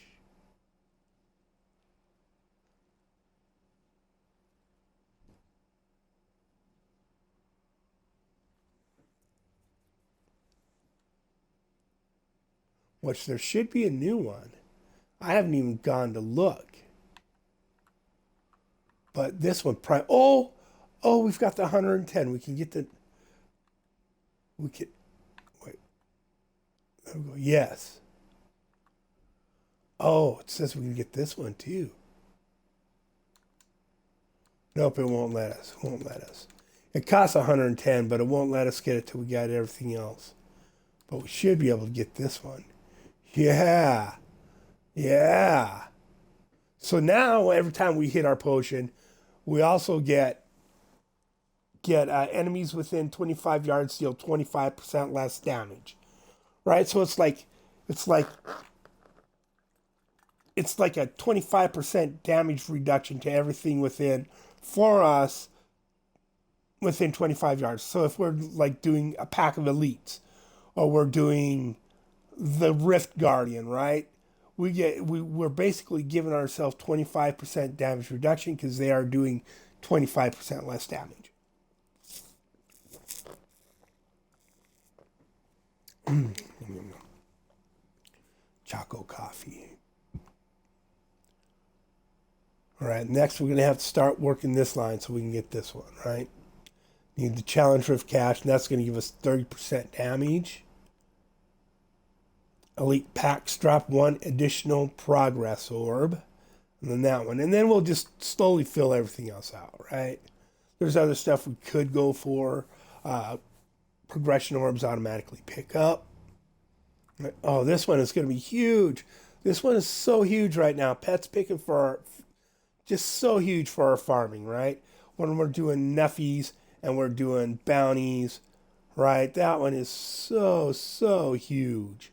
Which there should be a new one. I haven't even gone to look. But this one, we've got the 110. We can get the, wait. There we go. Yes. Oh, it says we can get this one too. Nope, it won't let us. It costs 110, but it won't let us get it till we got everything else. But we should be able to get this one. Yeah. So now every time we hit our potion, we also get enemies within 25 yards deal 25% less damage, right? So it's like a 25% damage reduction to everything within for us within 25 yards. So if we're like doing a pack of elites, or we're doing the Rift Guardian, right? We're basically giving ourselves 25% damage reduction because they are doing 25% less damage. Choco coffee. All right, next we're going to have to start working this line so we can get this one, right? Need the challenge rift cache, and that's going to give us 30% damage. Elite packs drop 1 additional progress orb. And then that one. And then we'll just slowly fill everything else out, right? There's other stuff we could go for. Progression orbs automatically pick up. Oh, this one is going to be huge. This one is so huge right now. Pets picking just so huge for our farming, right? When we're doing nuffies and we're doing bounties, right? That one is so huge.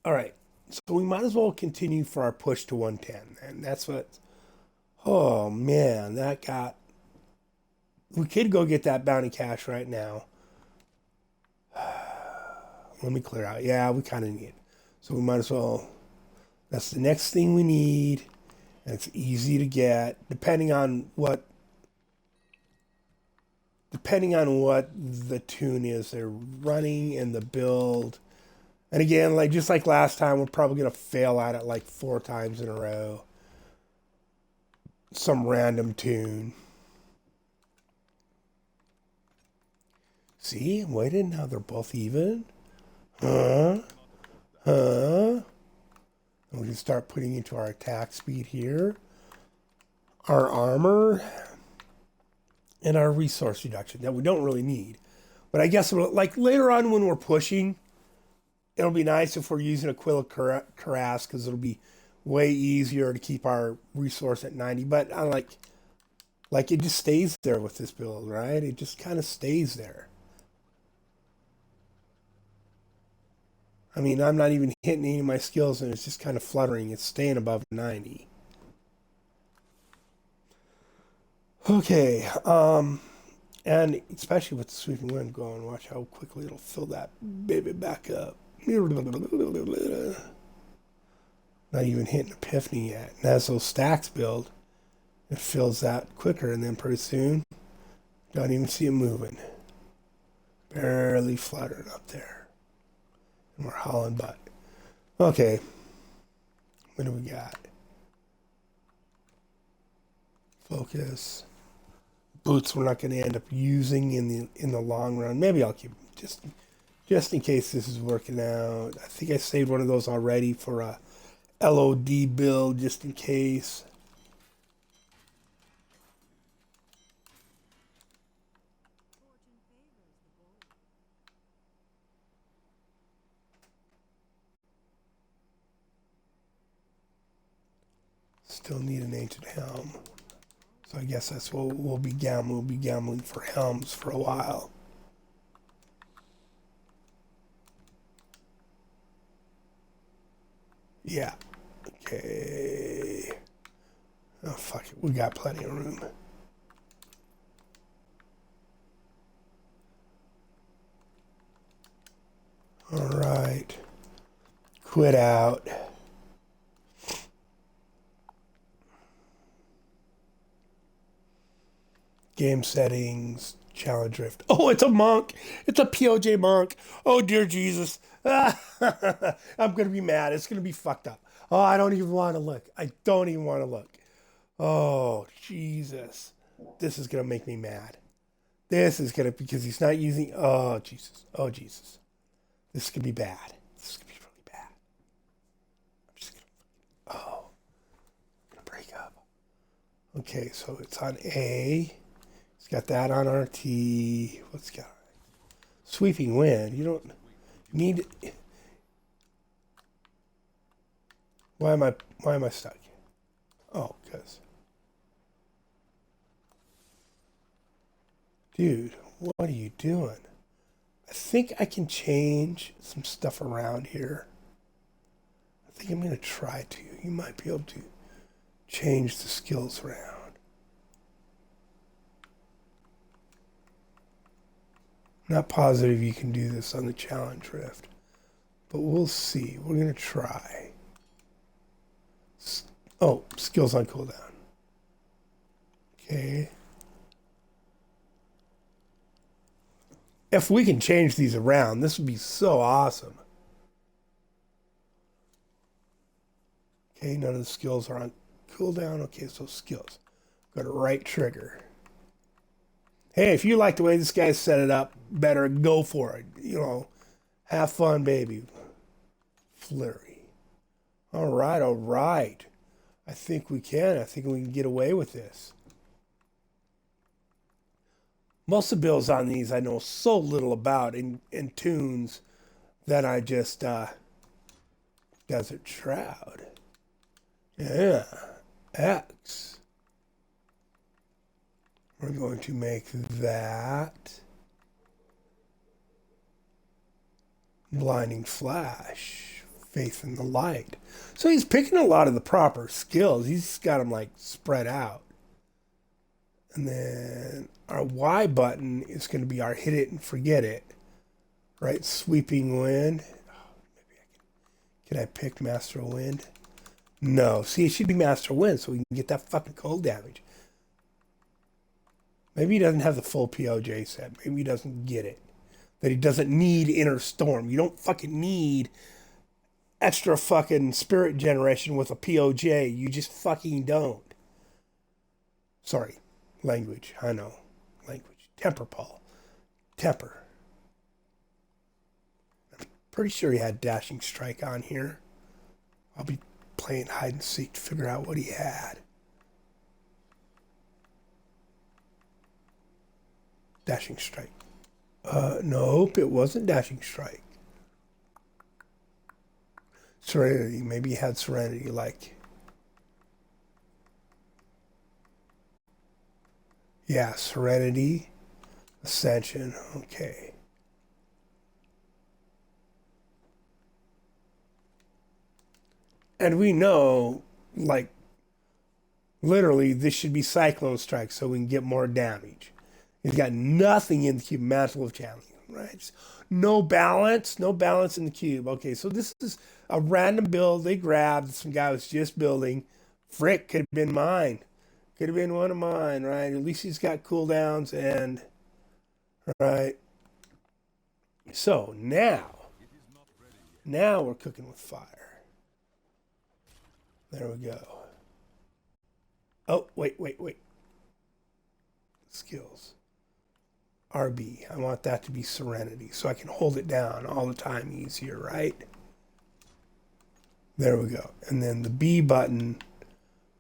All right, so we might as well continue for our push to 110. And that's what, oh man, we could go get that bounty cache right now. Let me clear out. Yeah, we kind of need it. So we might as well, that's the next thing we need. And it's easy to get, depending on what the tune is they're running in the build. And again, just like last time, we're probably going to fail at it like 4 times in a row. Some random tune. See, waited, now they're both even. And we can start putting into our attack speed here. Our armor. And our resource reduction that we don't really need. But I guess like later on when we're pushing, it'll be nice if we're using Aquila Cuirass because it'll be way easier to keep our resource at 90. But I like it just stays there with this build, right? It just kind of stays there. I mean, I'm not even hitting any of my skills and it's just kind of fluttering. It's staying above 90. Okay, and especially with the sweeping wind going, watch how quickly it'll fill that baby back up. Not even hitting Epiphany yet. And as those stacks build, it fills out quicker, and then pretty soon, don't even see it moving. Barely fluttering up there. And we're hauling butt. Okay. What do we got? Focus. Boots we're not going to end up using in the long run. Maybe I'll keep just in case this is working out. I think I saved one of those already for a LOD build just in case. Still need an ancient helm. So I guess that's what we'll be gambling. We'll be gambling for helms for a while. Yeah. Okay. Oh, fuck it. We got plenty of room. All right. Quit out. Game settings, challenge drift. Oh, it's a monk. It's a POJ monk. Oh, dear Jesus. I'm going to be mad. It's going to be fucked up. Oh, I don't even want to look. I don't even want to look. Oh, Jesus. This is going to make me mad. This is going to, because he's not using, oh, Jesus. Oh, Jesus. This is going to be bad. This is going to be really bad. I'm just going to, oh, I'm going to break up. Okay, so it's on A. It's got that on RT. What's got sweeping wind? You don't need. Why am I stuck? Oh, because. Dude, what are you doing? I think I can change some stuff around here. I think I'm going to try to. You might be able to change the skills around. Not positive you can do this on the challenge rift, but we'll see. We're going to try. Oh, skills on cooldown. Okay. If we can change these around, this would be so awesome. Okay, none of the skills are on cooldown. Okay, so skills. Go to right trigger. Hey, if you like the way this guy set it up, better go for it. You know, have fun, baby. Flurry. All right, all right. I think we can. I think we can get away with this. Most of the builds on these I know so little about in tunes that I just, Desert Shroud. Yeah, X. We're going to make that Blinding Flash, Faith in the Light. So he's picking a lot of the proper skills. He's got them like spread out. And then our Y button is going to be our hit it and forget it. Right? Sweeping Wind. Oh, maybe can I pick Master Wind? No. See, it should be Master Wind so we can get that fucking cold damage. Maybe he doesn't have the full POJ set. Maybe he doesn't get it. That he doesn't need Inner Storm. You don't fucking need extra fucking spirit generation with a POJ. You just fucking don't. Sorry. Language. I know. Language. Temper, Paul. Temper. I'm pretty sure he had Dashing Strike on here. I'll be playing hide and seek to figure out what he had. Dashing Strike. Nope, it wasn't Dashing Strike. Serenity. Maybe he had Serenity like. Yeah, Serenity. Ascension. Okay. And we know, like, literally, this should be Cyclone Strike so we can get more damage. He's got nothing in the Mantle of Channeling. right? No balance, no balance in the cube. Okay, so this is a random build they grabbed. Some guy was just building. Frick, could have been mine. Could have been one of mine, right? At least he's got cooldowns and right. So now we're cooking with fire. There we go. Oh, wait. Skills. RB. I want that to be Serenity so I can hold it down all the time easier, right? There we go. And then the B button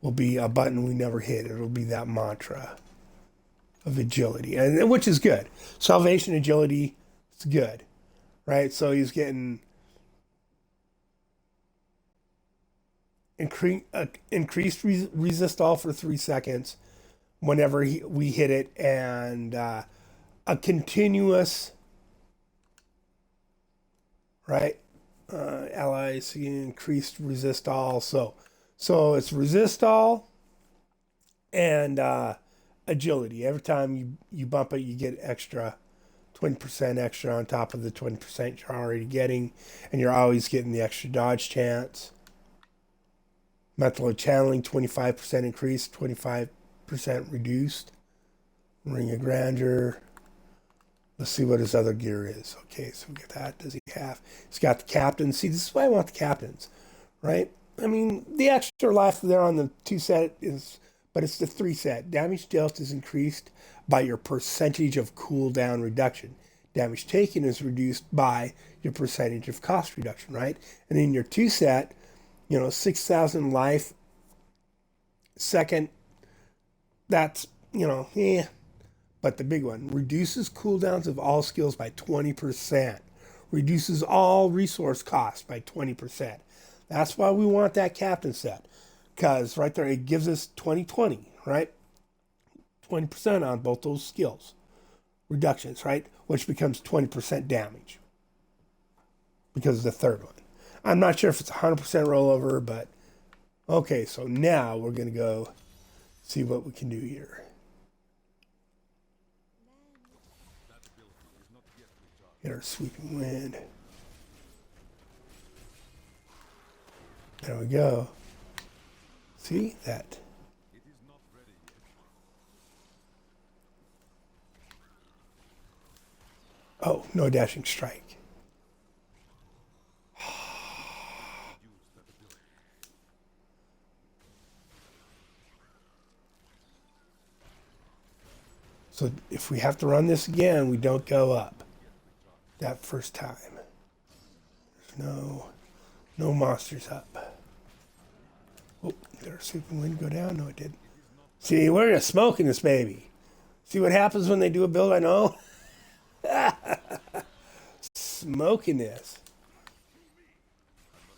will be a button we never hit. It'll be that mantra of agility, and which is good. Salvation, agility, it's good, right? So he's getting increased resist all for 3 seconds whenever we hit it, and a continuous, right? Allies increased resist all. So it's resist all and agility. Every time you bump it, you get extra 20% extra on top of the 20% you're already getting, and you're always getting the extra dodge chance. Method of channeling, 25% increased, 25% reduced. Ring of Grandeur. Let's see what his other gear is. Okay, so we get that. Does he have? He's got the captain. See, this is why I want the captains, right? I mean, the extra life there on the 2 set is, but it's the 3 set. Damage dealt is increased by your percentage of cooldown reduction. Damage taken is reduced by your percentage of cost reduction, right? And in your 2 set, 6,000 life. Second, that's, But the big one, reduces cooldowns of all skills by 20%. Reduces all resource costs by 20%. That's why we want that captain set. Because right there, it gives us 20/20, right? 20% on both those skills. Reductions, right? Which becomes 20% damage. Because of the third one. I'm not sure if it's 100% rollover, but okay, so now we're going to go see what we can do here. Get our sweeping wind. There we go. See that? Oh, no dashing strike. So if we have to run this again, we don't go up that first time. There's no monsters up. Oh, did our sweeping wind go down? No, it didn't. See, we're just smoking this baby. See what happens when they do a build I know? Smoking this.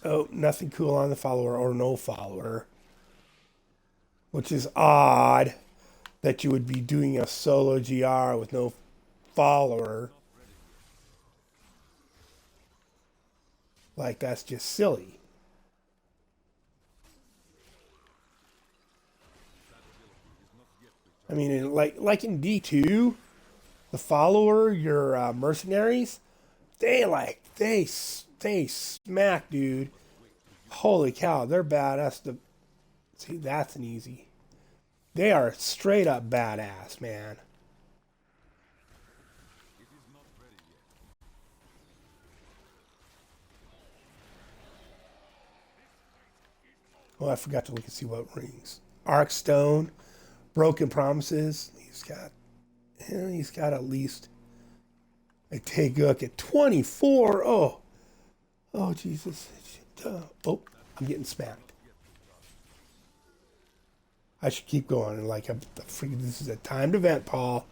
Oh, nothing cool on the follower or no follower. Which is odd that you would be doing a solo GR with no follower. Like, that's just silly. I mean, like in D2, the follower, your mercenaries, they smack, dude. Holy cow, they're badass. See, that's an easy. They are straight up badass, man. Oh, I forgot to look and see what rings. Arc Stone, Broken Promises. He's got at least a Taeguk at 24. Oh, Jesus. Oh, I'm getting smacked. I should keep going. And this is a timed event, Paul.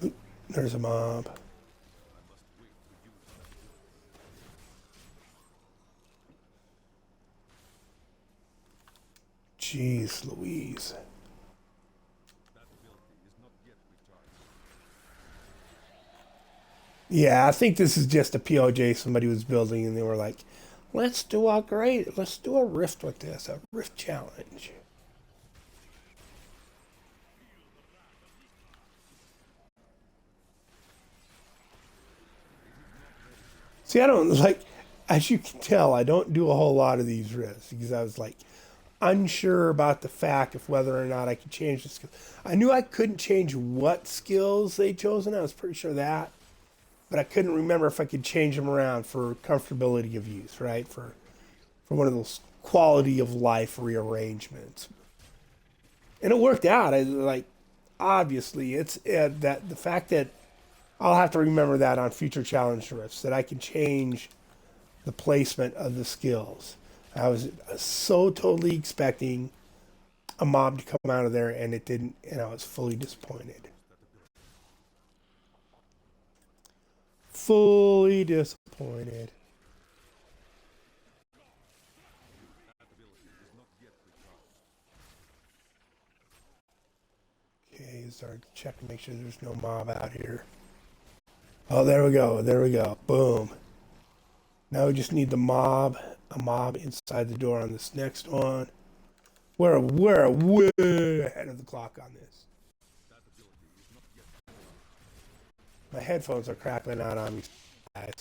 Oop, there's a mob. Jeez Louise. Yeah, I think this is just a POJ somebody was building, and they were like, let's do a rift with this, a rift challenge. See, I don't like, as you can tell, I don't do a whole lot of these risks because I was like unsure about the fact of whether or not I could change the skills. I knew I couldn't change what skills they'd chosen. I was pretty sure that, but I couldn't remember if I could change them around for comfortability of use, right? For one of those quality of life rearrangements. And it worked out. I like obviously it's that the fact that I'll have to remember that on future challenge drifts that I can change the placement of the skills. I was so totally expecting a mob to come out of there and it didn't, and I was fully disappointed. Fully disappointed. Okay, start check to make sure there's no mob out here. Oh, there we go. There we go. Boom. Now we just need a mob inside the door on this next one. We're way ahead of the clock on this. My headphones are crackling out on me, guys.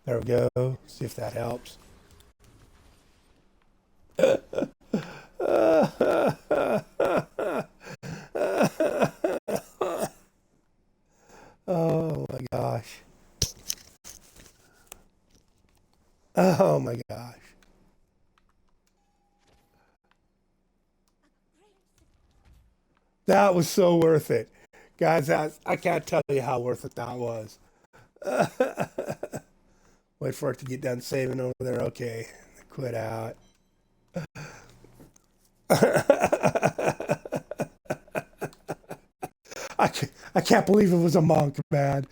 There we go. See if that helps. Oh my gosh. Oh my gosh. That was so worth it. Guys, I can't tell you how worth it that was. Wait for it to get done saving over there. Okay. Quit out. I can't believe it was a monk, man.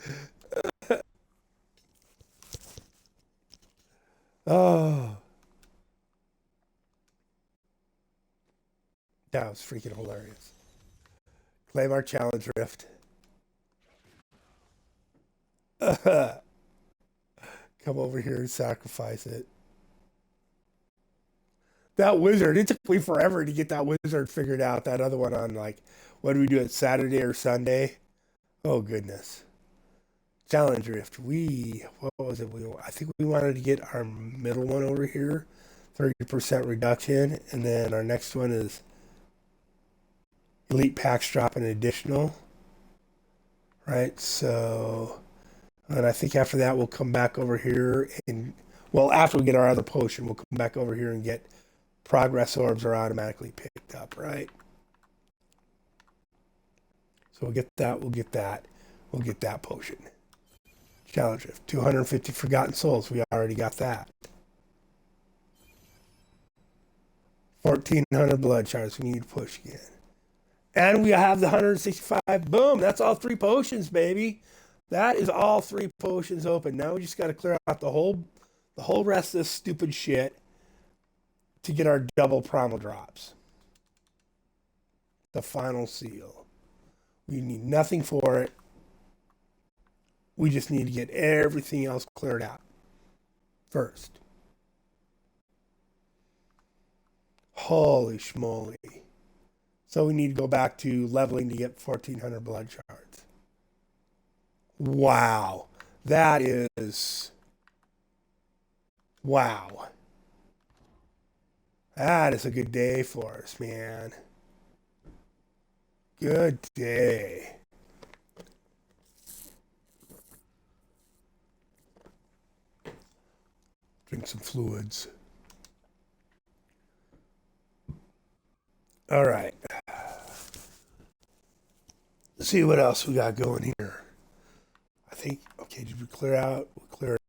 Oh, that was freaking hilarious. Claim our challenge rift. Come over here and sacrifice it. That wizard, it took me forever to get that wizard figured out. That other one on like, what do we do it Saturday or Sunday? Oh goodness. Challenge rift. What was it? I think we wanted to get our middle one over here, 30% reduction, and then our next one is elite packs drop an additional, right? So, and I think after that we'll come back over here and well, after we get our other potion, we'll come back over here and get progress orbs are automatically picked up, right? So we'll get that, we'll get that potion. Challenge rift. 250 forgotten souls. We already got that. 1400 blood shards. We need to push again. And we have the 165. Boom. That's all three potions, baby. That is all three potions open. Now we just got to clear out the whole rest of this stupid shit to get our double promo drops. The final seal. We need nothing for it. We just need to get everything else cleared out first. Holy schmoly. So we need to go back to leveling to get 1400 blood shards. Wow. That is. Wow. That is a good day for us, man. Good day. Drink some fluids. All right. Let's see what else we got going here. I think, okay, did we clear out? We'll clear it.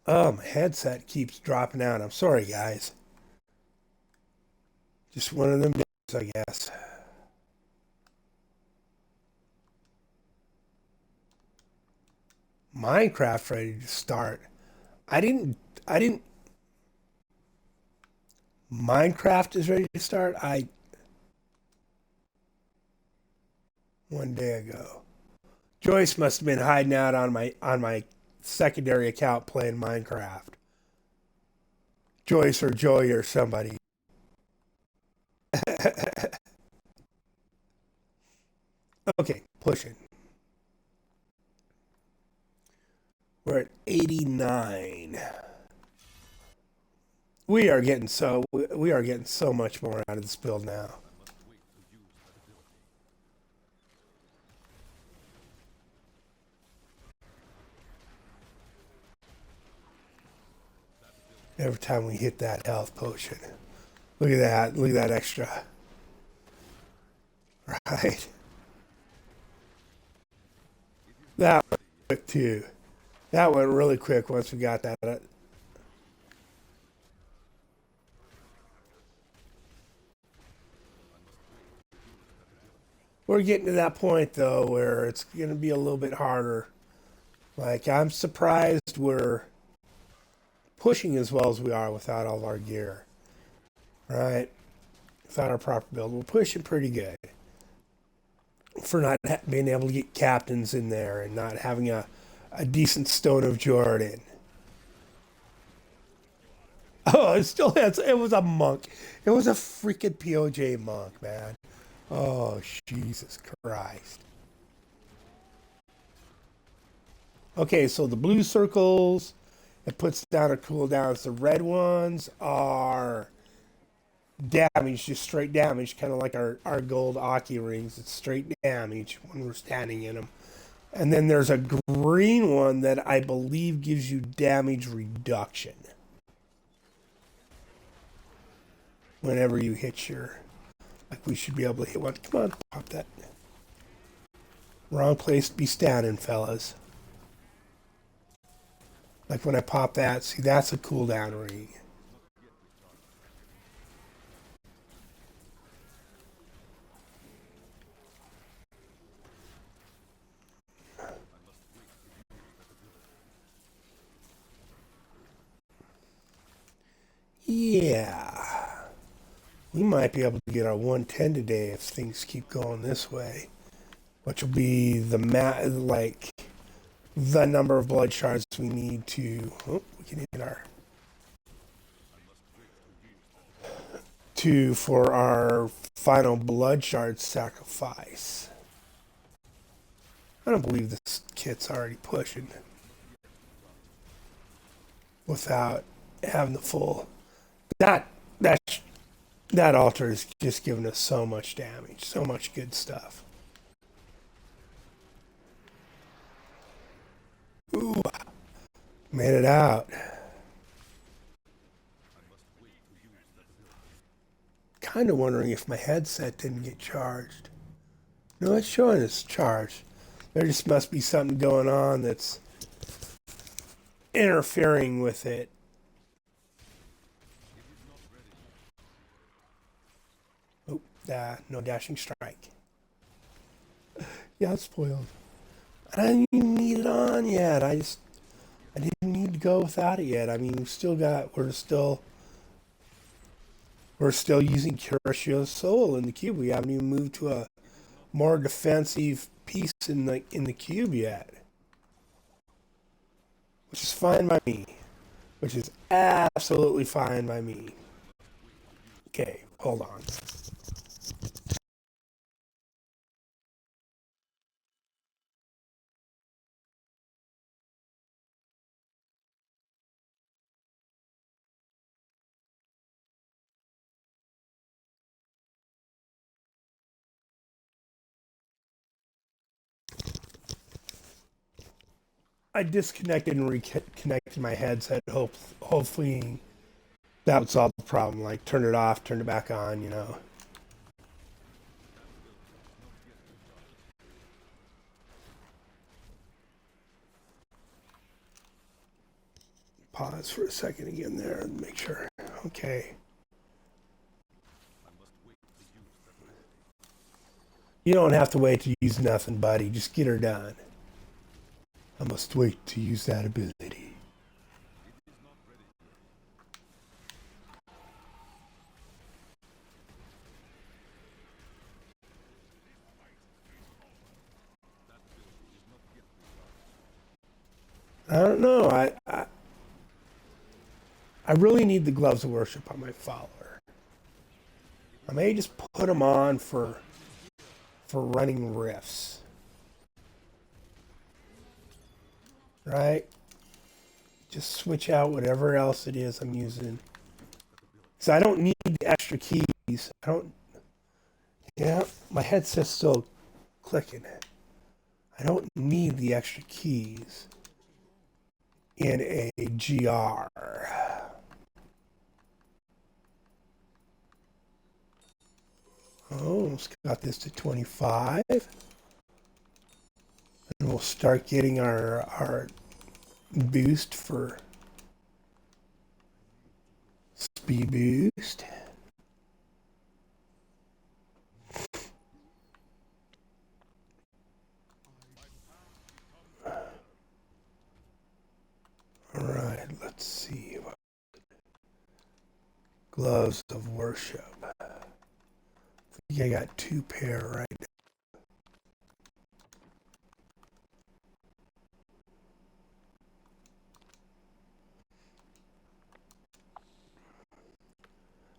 My headset keeps dropping out. I'm sorry, guys. Just one of them days, I guess. Minecraft ready to start. I didn't, Minecraft is ready to start. One day ago. Joyce must have been hiding out on my secondary account playing Minecraft. Joyce or Joy or somebody. Okay, pushing. We're at 89. We are getting so much more out of this build now. Every time we hit that health potion. Look at that. Look at that extra. Right? That went quick too. That went really quick once we got that. We're getting to that point though where it's going to be a little bit harder. Like I'm surprised we're pushing as well as we are without all of our gear. Right? Without our proper build, we're pushing pretty good for not being able to get captains in there and not having a decent Stone of Jordan. Oh, it still has. It was a monk. It was a freaking POJ monk, man. Oh, Jesus Christ. Okay, so the blue circles, it puts down a cooldowns. The red ones are damage, just straight damage, kind of like our gold Aki rings. It's straight damage when we're standing in them. And then there's a green one that I believe gives you damage reduction whenever you hit your. Like we should be able to hit one. Come on, pop that. Wrong place to be standing, fellas. Like when I pop that, see, that's a cooldown ring. Yeah. We might be able to get our 110 today if things keep going this way, which will be like the number of blood shards we need to. Oh, we can hit our two for our final blood shard sacrifice. I don't believe this kit's already pushing without having the full. That that that altar is just giving us so much damage, so much good stuff. Ooh, made it out. Kind of wondering if my headset didn't get charged. No, it's showing it's charged. There just must be something going on that's interfering with it. Oh, no dashing strike. Yeah, it's spoiled. I didn't even need it on yet. I didn't need to go without it yet. I mean, we're still using Curacio's Soul in the cube. We haven't even moved to a more defensive piece in the cube yet, which is fine by me. Which is absolutely fine by me. Okay, hold on. I disconnected and reconnected my headset. Hopefully that would solve the problem. Like turn it off, turn it back on. Pause for a second again there and make sure. Okay. You don't have to wait to use nothing, buddy. Just get her done. I must wait to use that ability. I don't know. I really need the gloves of worship on my follower. I may just put them on for for running riffs. Right? Just switch out whatever else it is I'm using. Because I don't need the extra keys. I don't. Yeah, my headset's still clicking. I don't need the extra keys in a GR. Oh, almost got this to 25. And we'll start getting our boost for speed boost. All right, let's see. Gloves of worship. I think I got 2 pair right now.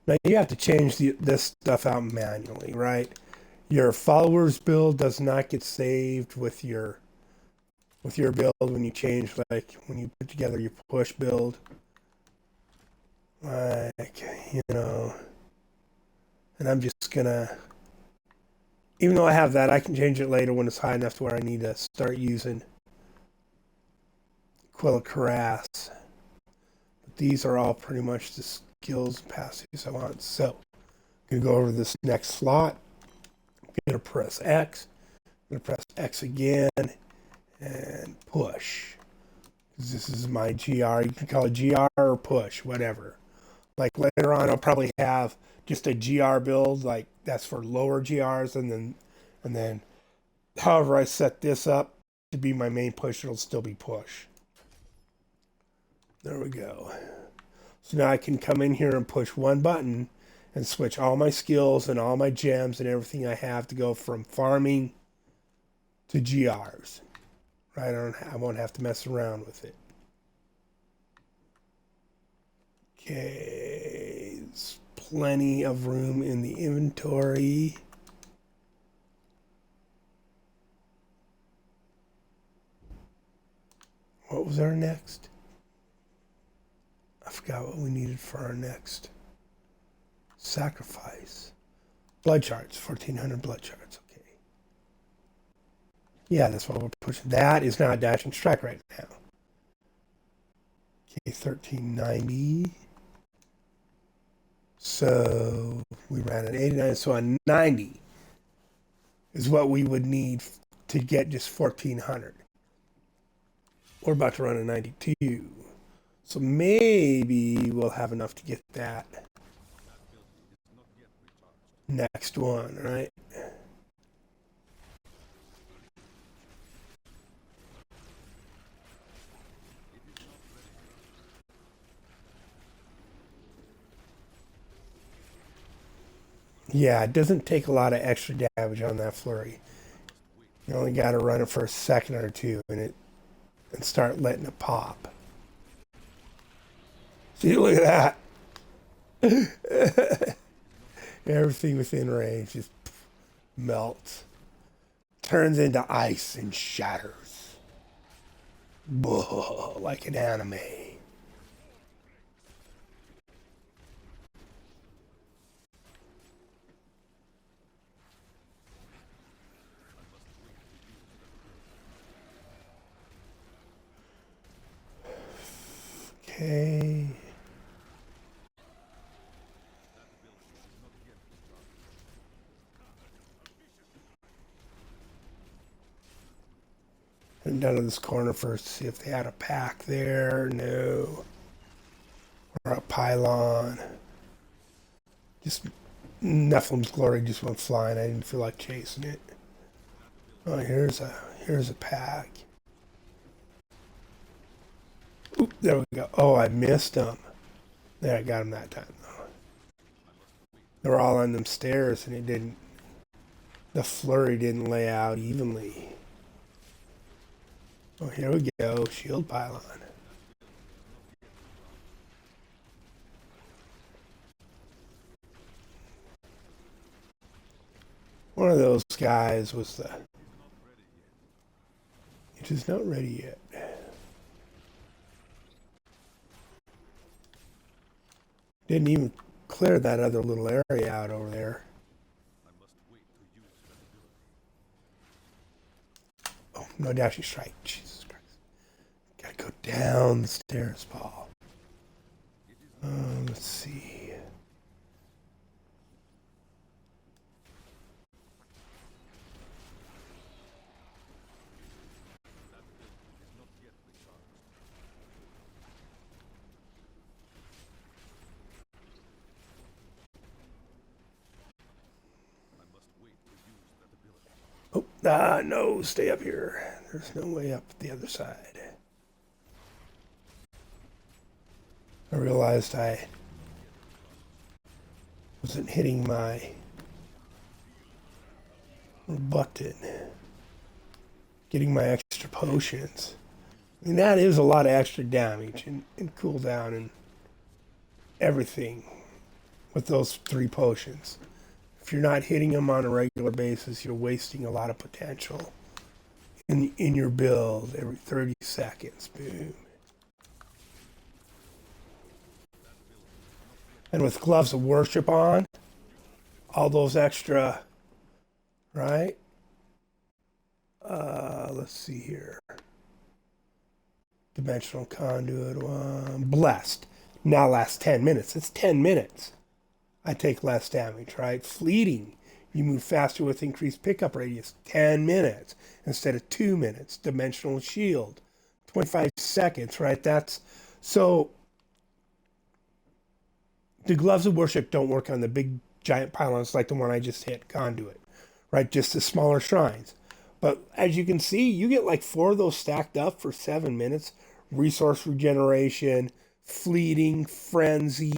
Now you have to change this stuff out manually, right? Your followers build does not get saved with your build when you change, like when you put together your push build. Like, and I'm just gonna, even though I have that, I can change it later when it's high enough to where I need to start using Quill of Cuirass. But these are all pretty much the skills and passives I want. So I'm gonna go over this next slot. I'm gonna press X. I'm gonna press X again and push. This is my GR. You can call it GR or push, whatever. Like later on, I'll probably have just a GR build, like that's for lower GRs, and then however I set this up to be my main push, it'll still be push. There we go. So now I can come in here and push one button and switch all my skills and all my gems and everything I have to go from farming to GRs. Right? I won't have to mess around with it. Okay, there's plenty of room in the inventory. What was our next? I forgot what we needed for our next sacrifice. Blood shards, 1,400 blood shards. Okay. Yeah, that's what we're pushing. That is not dashing strike right now. Okay, 1,390. So we ran an 89, so a 90 is what we would need to get just 1,400. We're about to run a 92. So maybe we'll have enough to get that next one, right? Yeah, it doesn't take a lot of extra damage on that flurry. You only got to run it for a second or two and start letting it pop. See, look at that. Everything within range just melts, turns into ice and shatters. Whoa, like an anime. Okay. And down to this corner first to see if they had a pack there. No. Or a pylon. Just Nephilim's Glory just went flying. I didn't feel like chasing it. Oh, here's a pack. Oop, there we go. Oh, I missed them. There, I got them that time though. They were all on them stairs, and the flurry didn't lay out evenly. Oh, here we go. Shield pylon. One of those guys was the. It is not ready yet. Didn't even clear that other little area out over there. Oh, no dashing strike. Jesus Christ. Gotta go down the stairs, Paul. Let's see. Oh, no, stay up here. There's no way up the other side. I realized I wasn't hitting my button. Getting my extra potions. I mean, that is a lot of extra damage and cooldown and everything with those 3 potions. If you're not hitting them on a regular basis, you're wasting a lot of potential in your build every 30 seconds. Boom. And with gloves of worship on, all those extra, right? Let's see here. Dimensional conduit one. Blessed. Now lasts 10 minutes. It's 10 minutes. I take less damage, right? Fleeting. You move faster with increased pickup radius. 10 minutes instead of 2 minutes. Dimensional shield. 25 seconds, right? That's so. The gloves of worship don't work on the big giant pylons like the one I just hit, conduit, right? Just the smaller shrines. But as you can see, you get like 4 of those stacked up for 7 minutes. Resource regeneration, fleeting, frenzy,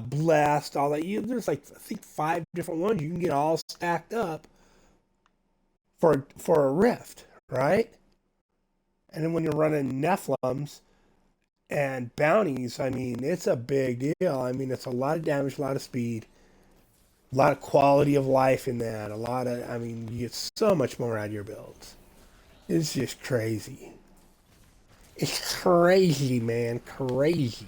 blessed, all that. There's like I think 5 different ones you can get all stacked up for a rift, right? And then when you're running Nephilims and bounties, I mean, it's a big deal. I mean, it's a lot of damage, a lot of speed, a lot of quality of life in that. A lot of, I mean, you get so much more out of your builds. It's just crazy. It's crazy, man. Crazy.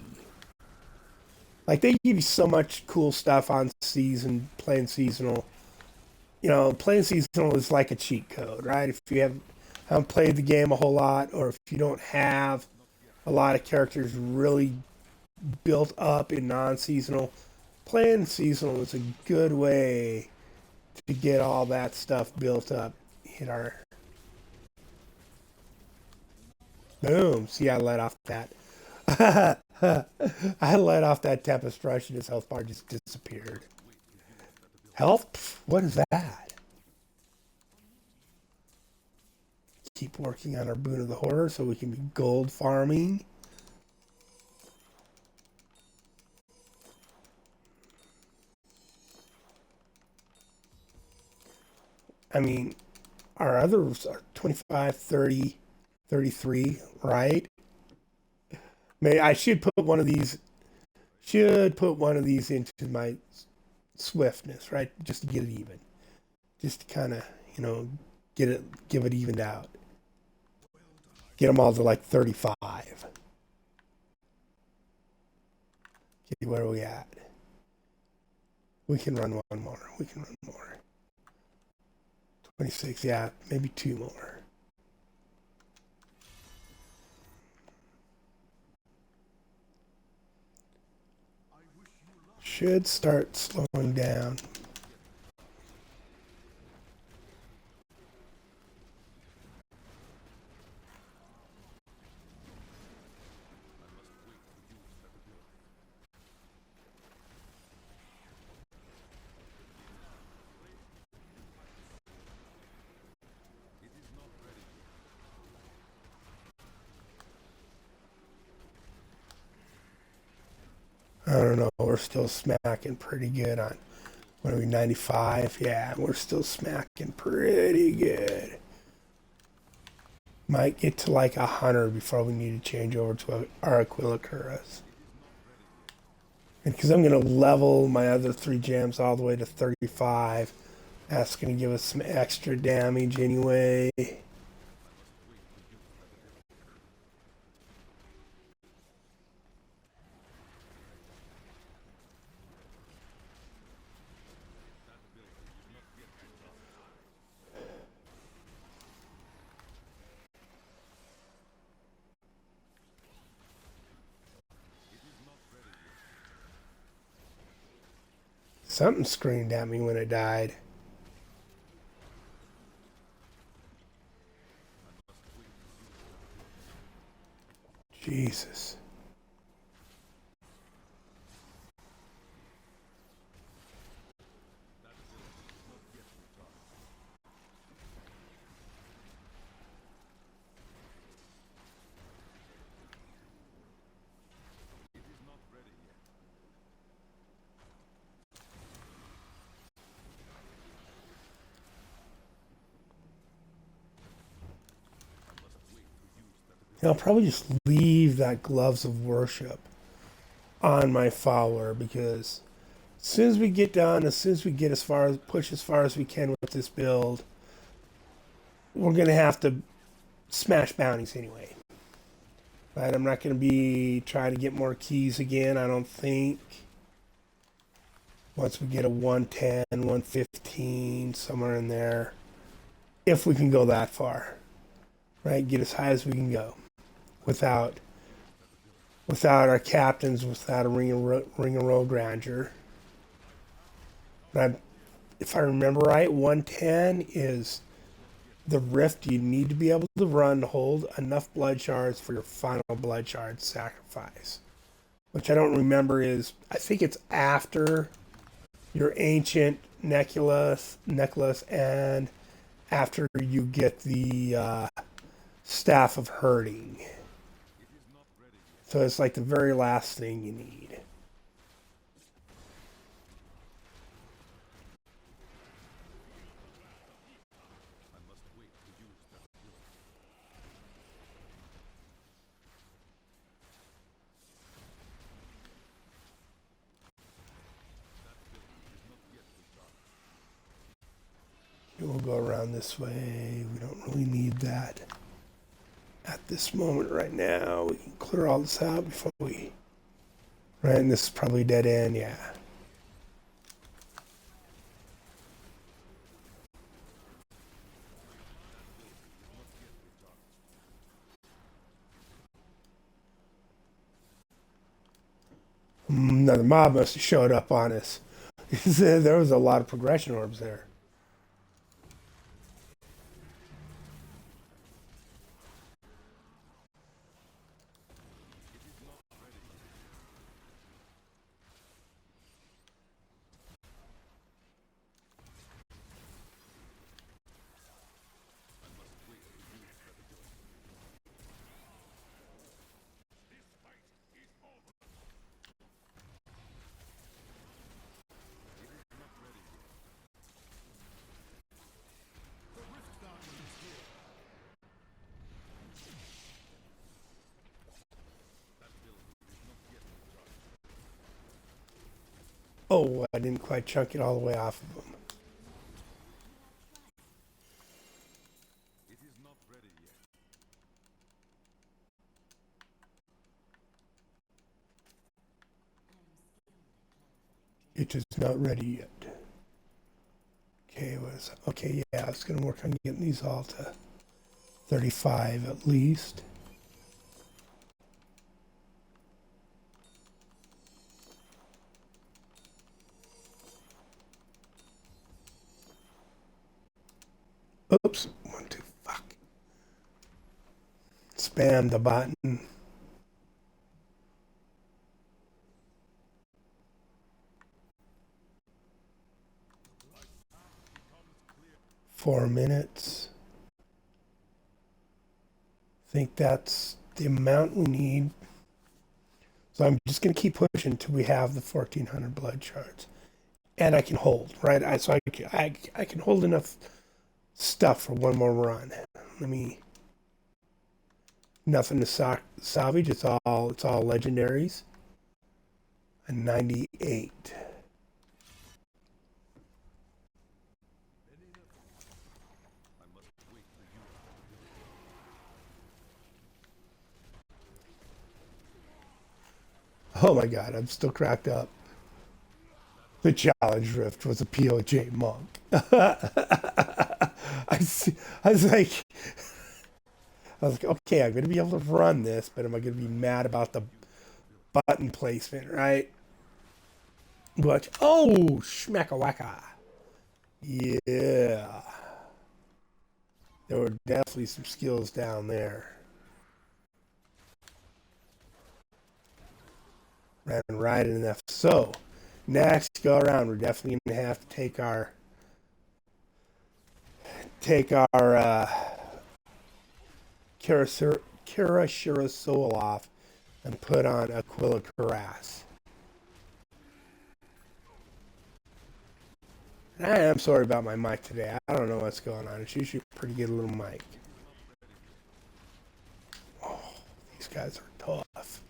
Like, they give you so much cool stuff on season, playing seasonal. You know, playing seasonal is like a cheat code, right? If you haven't played the game a whole lot, or if you don't have a lot of characters really built up in non-seasonal, playing seasonal is a good way to get all that stuff built up. Hit our boom. See, I let off that. I let off that Tempest Rush and his health bar just disappeared. Health? Pff, what is that? Keep working on our Boon of the Horror so we can be gold farming. I mean, our others are 25, 30, 33, right? May I should put one of these into my swiftness, right? Just to get it even. Just to kind of, you know, give it evened out. Get them all to like 35. Okay, where are we at? We can run one more. We can run more. 26, yeah, maybe 2 more. Should start slowing down. I don't know. We're still smacking pretty good on, what are we, 95? Yeah, we're still smacking pretty good. Might get to like 100 before we need to change over to our Aquilocuras. And because I'm going to level my other 3 gems all the way to 35, That's going to give us some extra damage anyway. Something screamed at me when I died. Jesus. I'll probably just leave that Gloves of Worship on my follower because as soon as we get done, as soon as we get as far as push as far as we can with this build, we're gonna have to smash bounties anyway. Right? I'm not gonna be trying to get more keys again, I don't think. Once we get a 110, 115, somewhere in there. If we can go that far. Right? Get as high as we can go. Without our captains, without a ring of road grandeur. If I remember right, 110 is the rift you need to be able to run to hold enough blood shards for your final blood shard sacrifice. Which I don't remember is, I think it's after your ancient necklace and after you get the staff of herding. So it's like the very last thing you need. We'll go around this way. We don't really need that at this moment right now. We can clear all this out before we... Right, and this is probably dead end, yeah. Another mob must have showed up on us. There was a lot of progression orbs there. Oh, I didn't quite chunk it all the way off of them. It is not ready yet. Okay, yeah, I was gonna work on getting these all to 35 at least. Oops, 1, 2, fuck. Spam the button. Four minutes. I think that's the amount we need. So I'm just going to keep pushing until we have the 1,400 blood shards. And I can hold, right? I can hold enough stuff for one more run. Nothing to salvage. It's all legendaries. A 98. Oh my god, I'm still cracked up. The challenge rift was a POJ monk. I was like, okay, I'm gonna be able to run this, but am I gonna be mad about the button placement, right? But oh, schmacka wacka. Yeah, there were definitely some skills down there. Ran right enough. So next go around, we're definitely gonna have to take our Kira Soul off and put on Aquila Carras. I am sorry about my mic today. I don't know what's going on. It's usually a pretty good little mic. Oh, these guys are tough.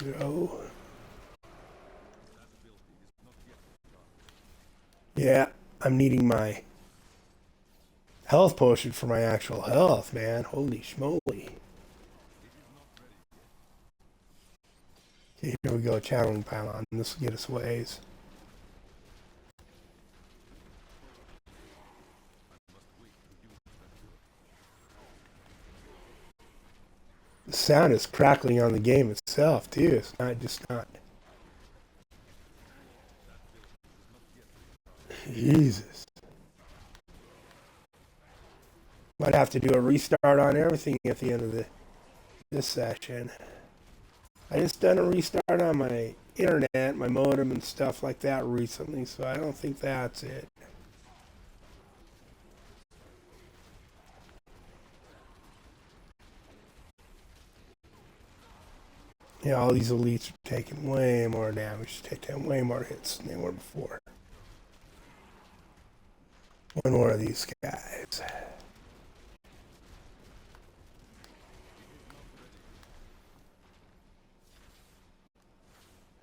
You know? Yeah, I'm needing my health potion for my actual health, man. Holy schmoly. Okay, here we go, channeling pylon. This will get us ways. The sound is crackling on the game itself, too. It's not just not. Jesus. Might have to do a restart on everything at the end of this session. I just done a restart on my internet, my modem, and stuff like that recently, so I don't think that's it. Yeah, all these elites are taking way more damage, taking way more hits than they were before. One more of these guys.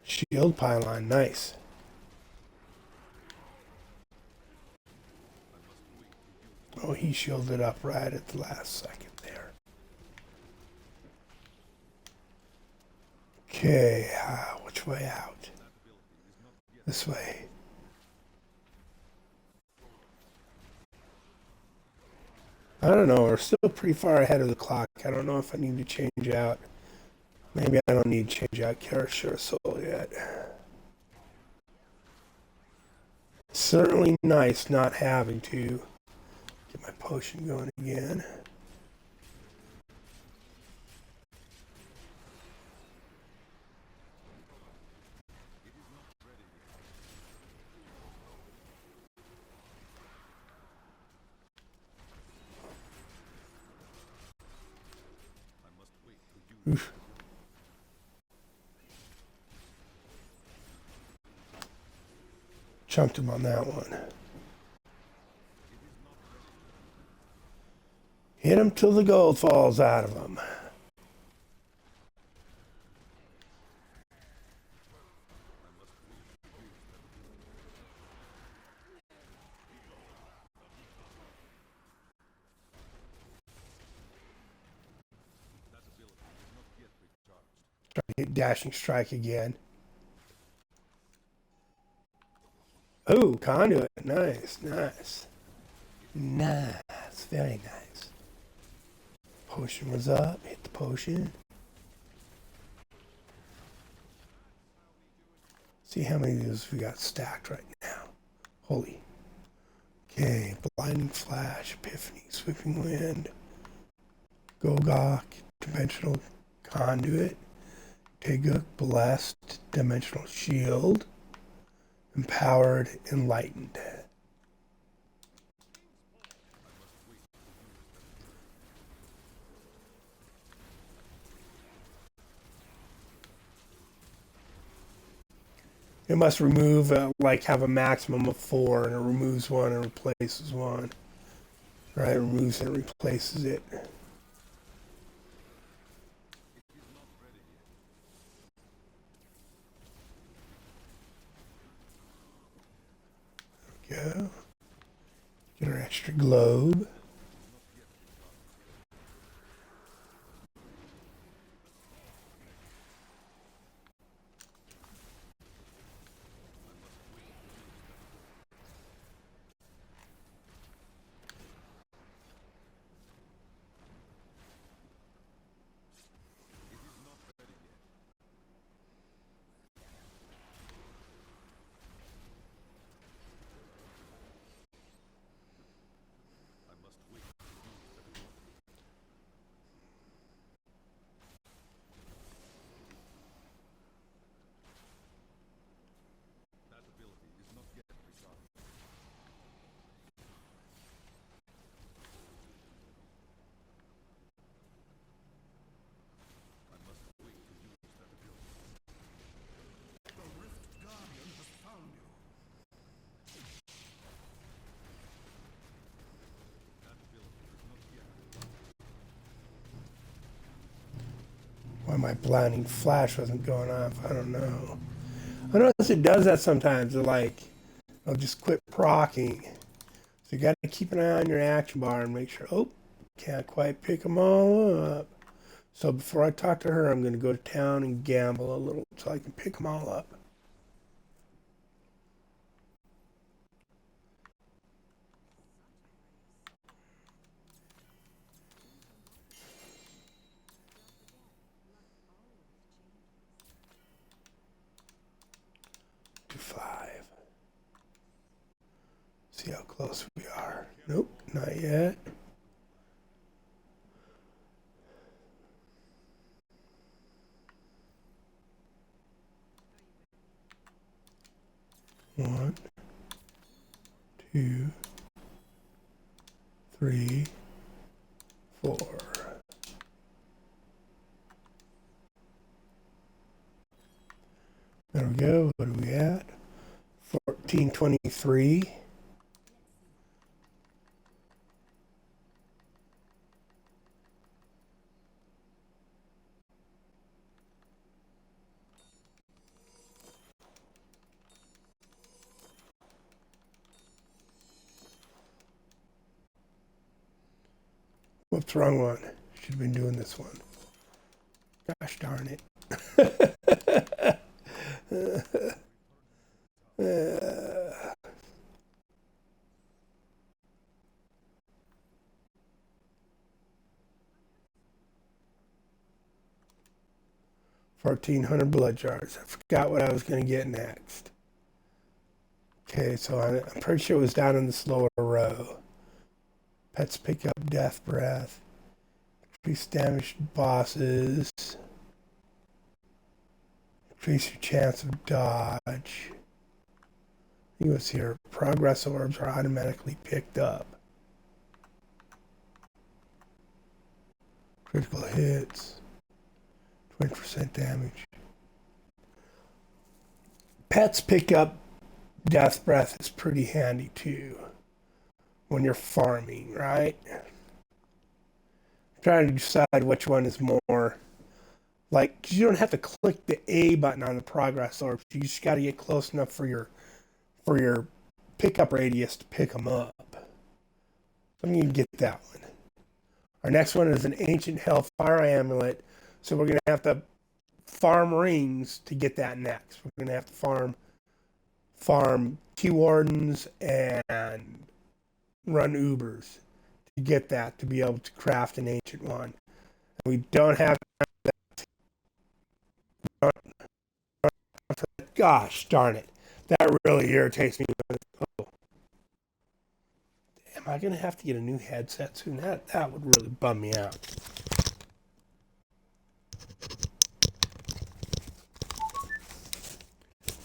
Shield pylon, nice. Oh, he shielded up right at the last second there. Okay, which way out? This way. I don't know, we're still pretty far ahead of the clock. I don't know if I need to change out. Maybe I don't need to change out Karashura Soul yet. Certainly nice not having to get my potion going again. Oof. Chunked him on that one. Hit him till the gold falls out of him. Try to hit dashing strike again. Oh, conduit. Nice, nice. Nice, very nice. Potion was up. Hit the potion. See how many of those we got stacked right now. Holy. Okay, blinding flash, epiphany, sweeping wind, Gogok, dimensional conduit, Teguk, blessed, dimensional shield, empowered, enlightened. It must remove, like, have a maximum of 4, and it removes one and replaces one. Right? It removes and replaces it. There we go. Get our extra globe. Why my blinding flash wasn't going off, I don't know. I notice it does that sometimes. I'll just quit procking. So you got to keep an eye on your action bar and make sure, oh, can't quite pick them all up. So before I talk to her, I'm going to go to town and gamble a little so I can pick them all up. To 5. See how close we are. Nope, not yet. One, 2, 3, 4. There we go. What are we at? 1423. Whoops, wrong one. Should have been doing this one. Gosh darn it. 1,400 blood jars. I forgot what I was going to get next. Okay, so I'm pretty sure it was down in this lower row. Pets pick up death breath. Increase damage to bosses. Increase your chance of dodge. You was here. Progress orbs are automatically picked up. Critical hits. 20% damage. Pets pick up death breath is pretty handy too when you're farming, right? I'm trying to decide which one is more like, you don't have to click the A button on the progress orb. You just got to get close enough for your pickup radius to pick them up. So I'm going to get that one. Our next one is an ancient hellfire amulet. So we're going to have to farm rings to get that next. We're going to have to farm T wardens and run Ubers to get that, to be able to craft an ancient one. And we don't have that. Gosh darn it. That really irritates me. Oh. Am I going to have to get a new headset soon? That would really bum me out.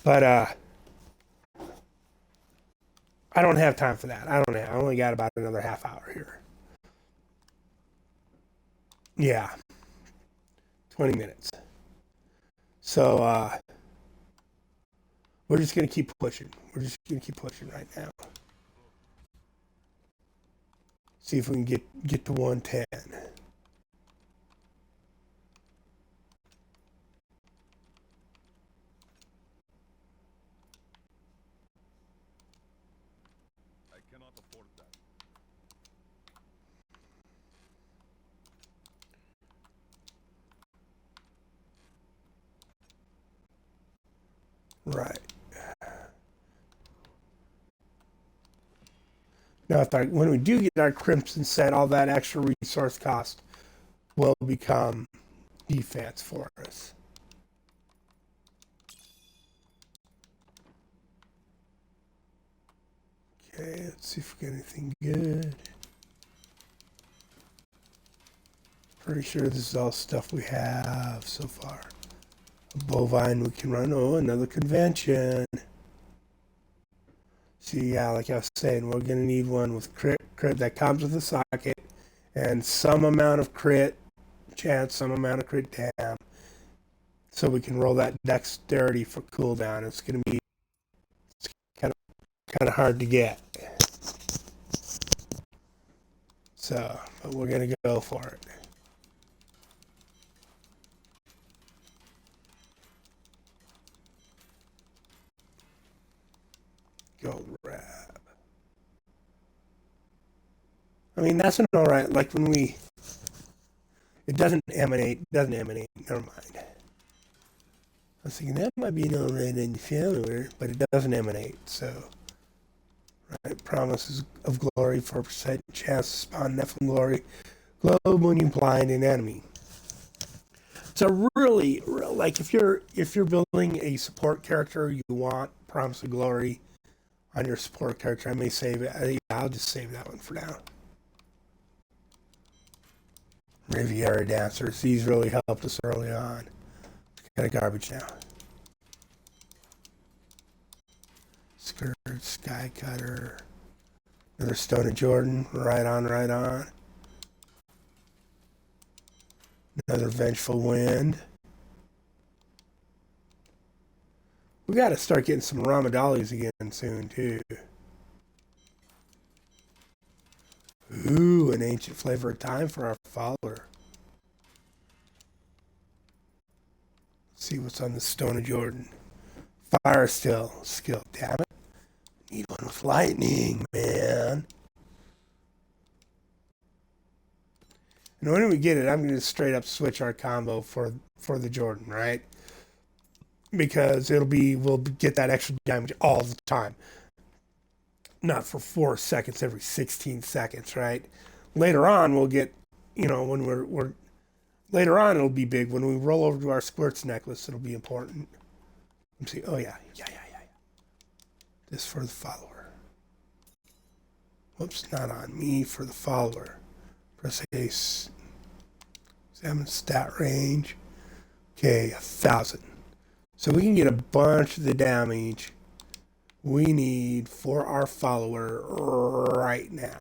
But I don't have time for that. I only got about another half hour here. Yeah. 20 minutes. So we're just going to keep pushing. We're just going to keep pushing right now. See if we can get to 110. I cannot afford that. Right. Now, when we do get our Crimson set, all that extra resource cost will become defense for us. Okay, let's see if we get anything good. Pretty sure this is all stuff we have so far. A bovine we can run. Oh, another convention. See, yeah, like I was saying, we're going to need one with crit that comes with a socket and some amount of crit chance, some amount of crit dam, so we can roll that dexterity for cooldown. It's going to be kind of hard to get. So, but we're going to go for it. I mean, that's an all right. Like when we, it doesn't emanate. Never mind. I was thinking that might be an all right in the follower, but it doesn't emanate. So, right, promises of glory, 4% chance to spawn Nephilim glory, globe when you blind an enemy. So really, like if you're building a support character, you want promise of glory on your support character. I may save it. Yeah, I'll just save that one for now. Riviera Dancers. These really helped us early on. It's kind of garbage now. Skirt, Sky Cutter. Another Stone of Jordan. Right on, right on. Another Vengeful Wind. We got to start getting some Ramadalis again soon, too. Ooh, an ancient flavor of time for our follower. Let's see what's on the Stone of Jordan. Fire skill. Damn it. Need one with lightning, man. And when we get it, I'm going to straight up switch our combo for the Jordan, right? Because we'll get that extra damage all the time. Not for 4 seconds every 16 seconds, right? Later on, we'll get, when we're later on, it'll be big. When we roll over to our squirts necklace, it'll be important. Let's see. Oh, yeah. This for the follower. Whoops, not on me, for the follower. Press A, examine stat range. Okay, 1,000. So we can get a bunch of the damage we need for our follower right now.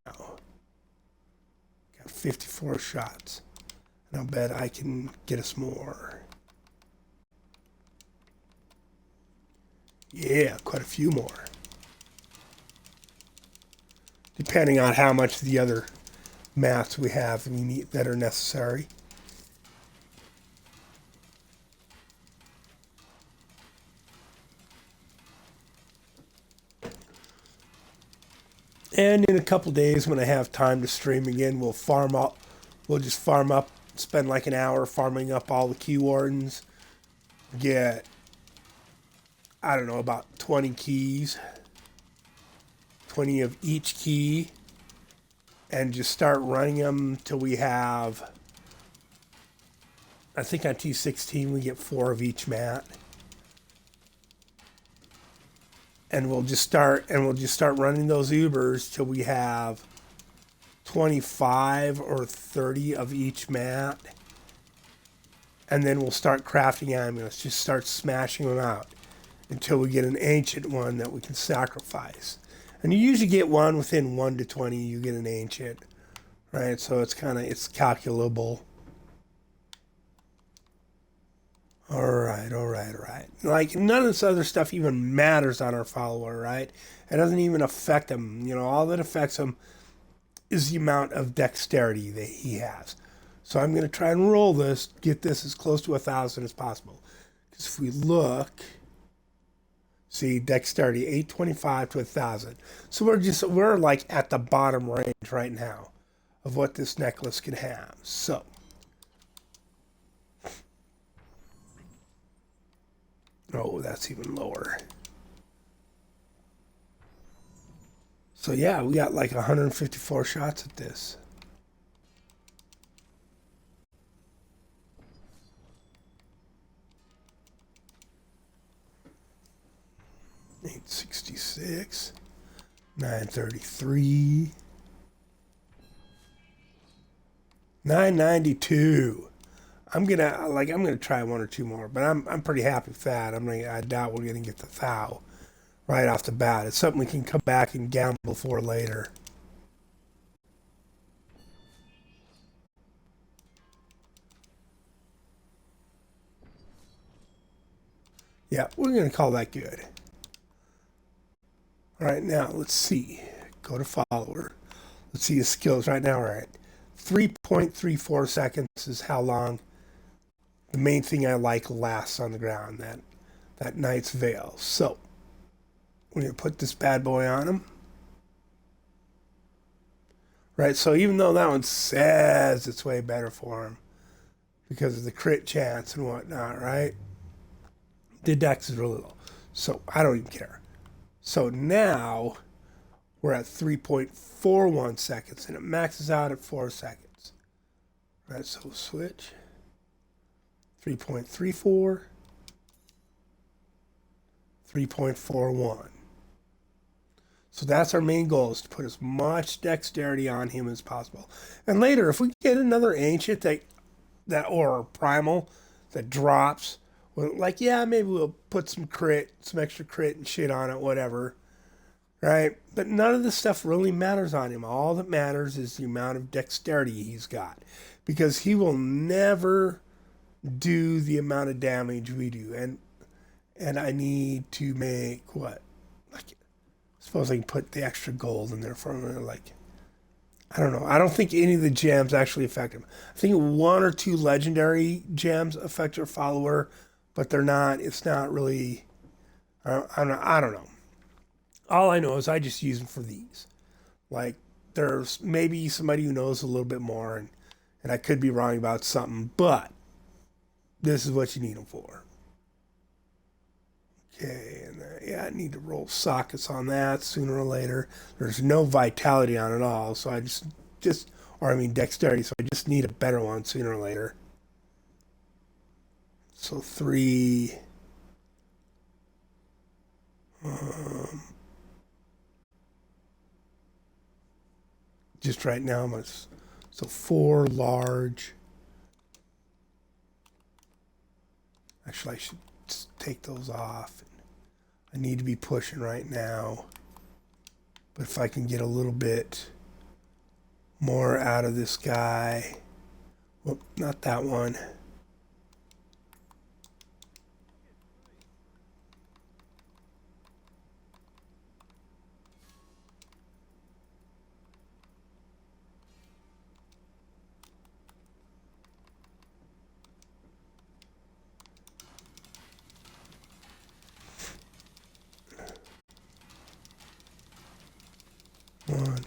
Got 54 shots. And I'll bet I can get us more. Yeah, quite a few more. Depending on how much the other maths we have that are necessary. And in a couple days, when I have time to stream again, we'll just farm up, spend like an hour farming up all the key wardens, get, I don't know, about 20 keys, 20 of each key, and just start running them till we have, I think on T16 we get 4 of each mat. And we'll just start running those Ubers till we have 25 or 30 of each mat. And then we'll start crafting amulets, just start smashing them out until we get an ancient one that we can sacrifice. And you usually get one within 1 to 20, you get an ancient, right? So it's calculable. All right. Like, none of this other stuff even matters on our follower, right? It doesn't even affect him. All that affects him is the amount of dexterity that he has. So I'm going to try and roll this, get this as close to 1,000 as possible. Because if we look, see, dexterity, 825 to 1,000. So we're like at the bottom range right now of what this necklace can have. So oh, that's even lower. So yeah, we got like 154 shots at this. 866, 933, 992. I'm gonna try 1 or 2 more, but I'm pretty happy with that. I doubt we're gonna get the thou right off the bat. It's something we can come back and gamble for later. Yeah, we're gonna call that good. All right, now let's see. Go to follower. Let's see his skills. Right now we're at 3.34 seconds is how long the main thing I like lasts on the ground, that Knight's Veil. So we're going to put this bad boy on him. right? So even though that one says it's way better for him because of the crit chance and whatnot, right? The dex is really low. So I don't even care. So now we're at 3.41 seconds and it maxes out at 4 seconds. Right, so we'll switch. 3.34, 3.41. So that's our main goal, is to put as much dexterity on him as possible. And later, if we get another ancient that or primal that drops, well, like, yeah, maybe we'll put some extra crit and shit on it, whatever. Right? But none of this stuff really matters on him. All that matters is the amount of dexterity he's got. Because he will never do the amount of damage we do. And I need to make what? Like, I suppose I can put the extra gold in there for him. Like, I don't know. I don't think any of the gems actually affect him. I think one or two legendary gems affect your follower, but they're not. It's not really. I don't know. All I know is I just use them for these. Like, there's maybe somebody who knows a little bit more, and I could be wrong about something, but this is what you need them for. Okay, and yeah, I need to roll sockets on that sooner or later. There's no vitality on it all, so I or I mean dexterity, so I just need a better one sooner or later. So 3. Just right now, so 4 large. Actually, I should take those off. I need to be pushing right now. But if I can get a little bit more out of this guy. Whoop, not that one. One.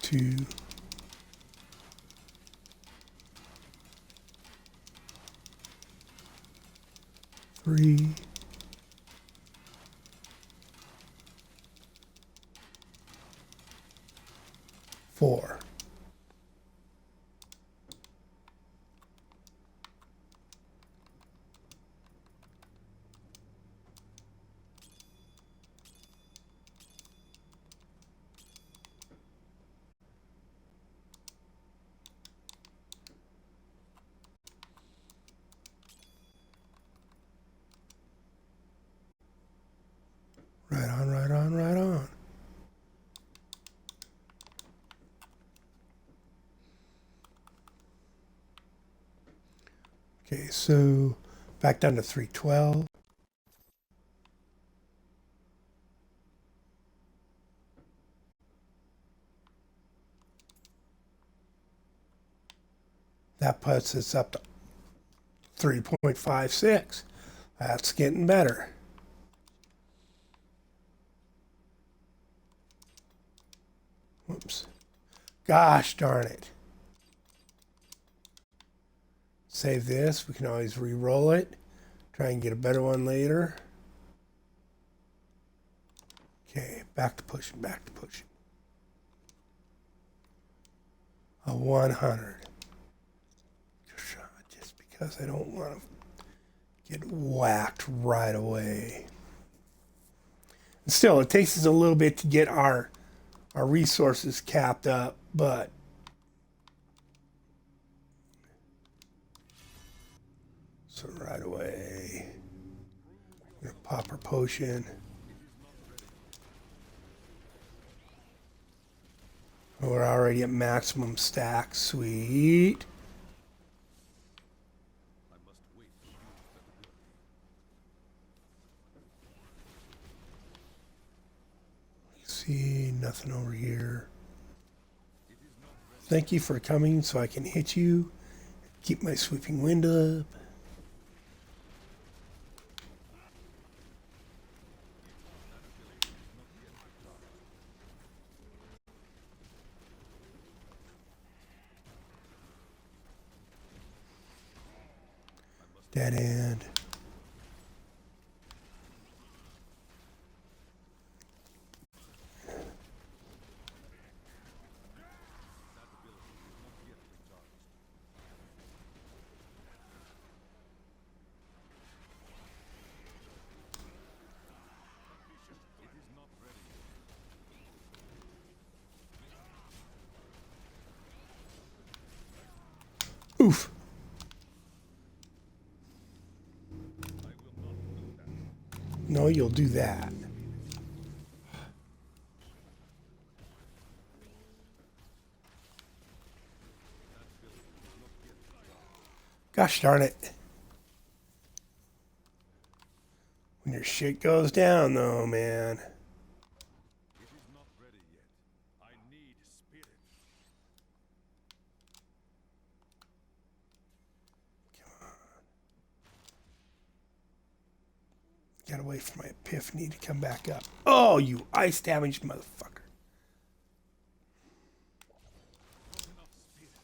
2. 3. 4. Right on, right on, right on. Okay, so back down to 312. That puts us up to 3.56. That's getting better. Whoops. Gosh darn it. Save this. We can always re-roll it. Try and get a better one later. Okay, back to pushing, back to pushing. A 100. Just because I don't want to get whacked right away. And still, it takes us a little bit to get our resources capped up, but so right away, I'm gonna pop our potion. We're already at maximum stack. Sweet. I must wait to use that ability. See, nothing over here. Thank you for coming so I can hit you. Keep my sweeping wind up. Dead end. Oof. No, you'll do that. Gosh darn it. When your shit goes down, though, man. It is not ready yet. I need spirit. Gotta wait for my epiphany to come back up. Oh, you ice damaged motherfucker. Not enough spirit.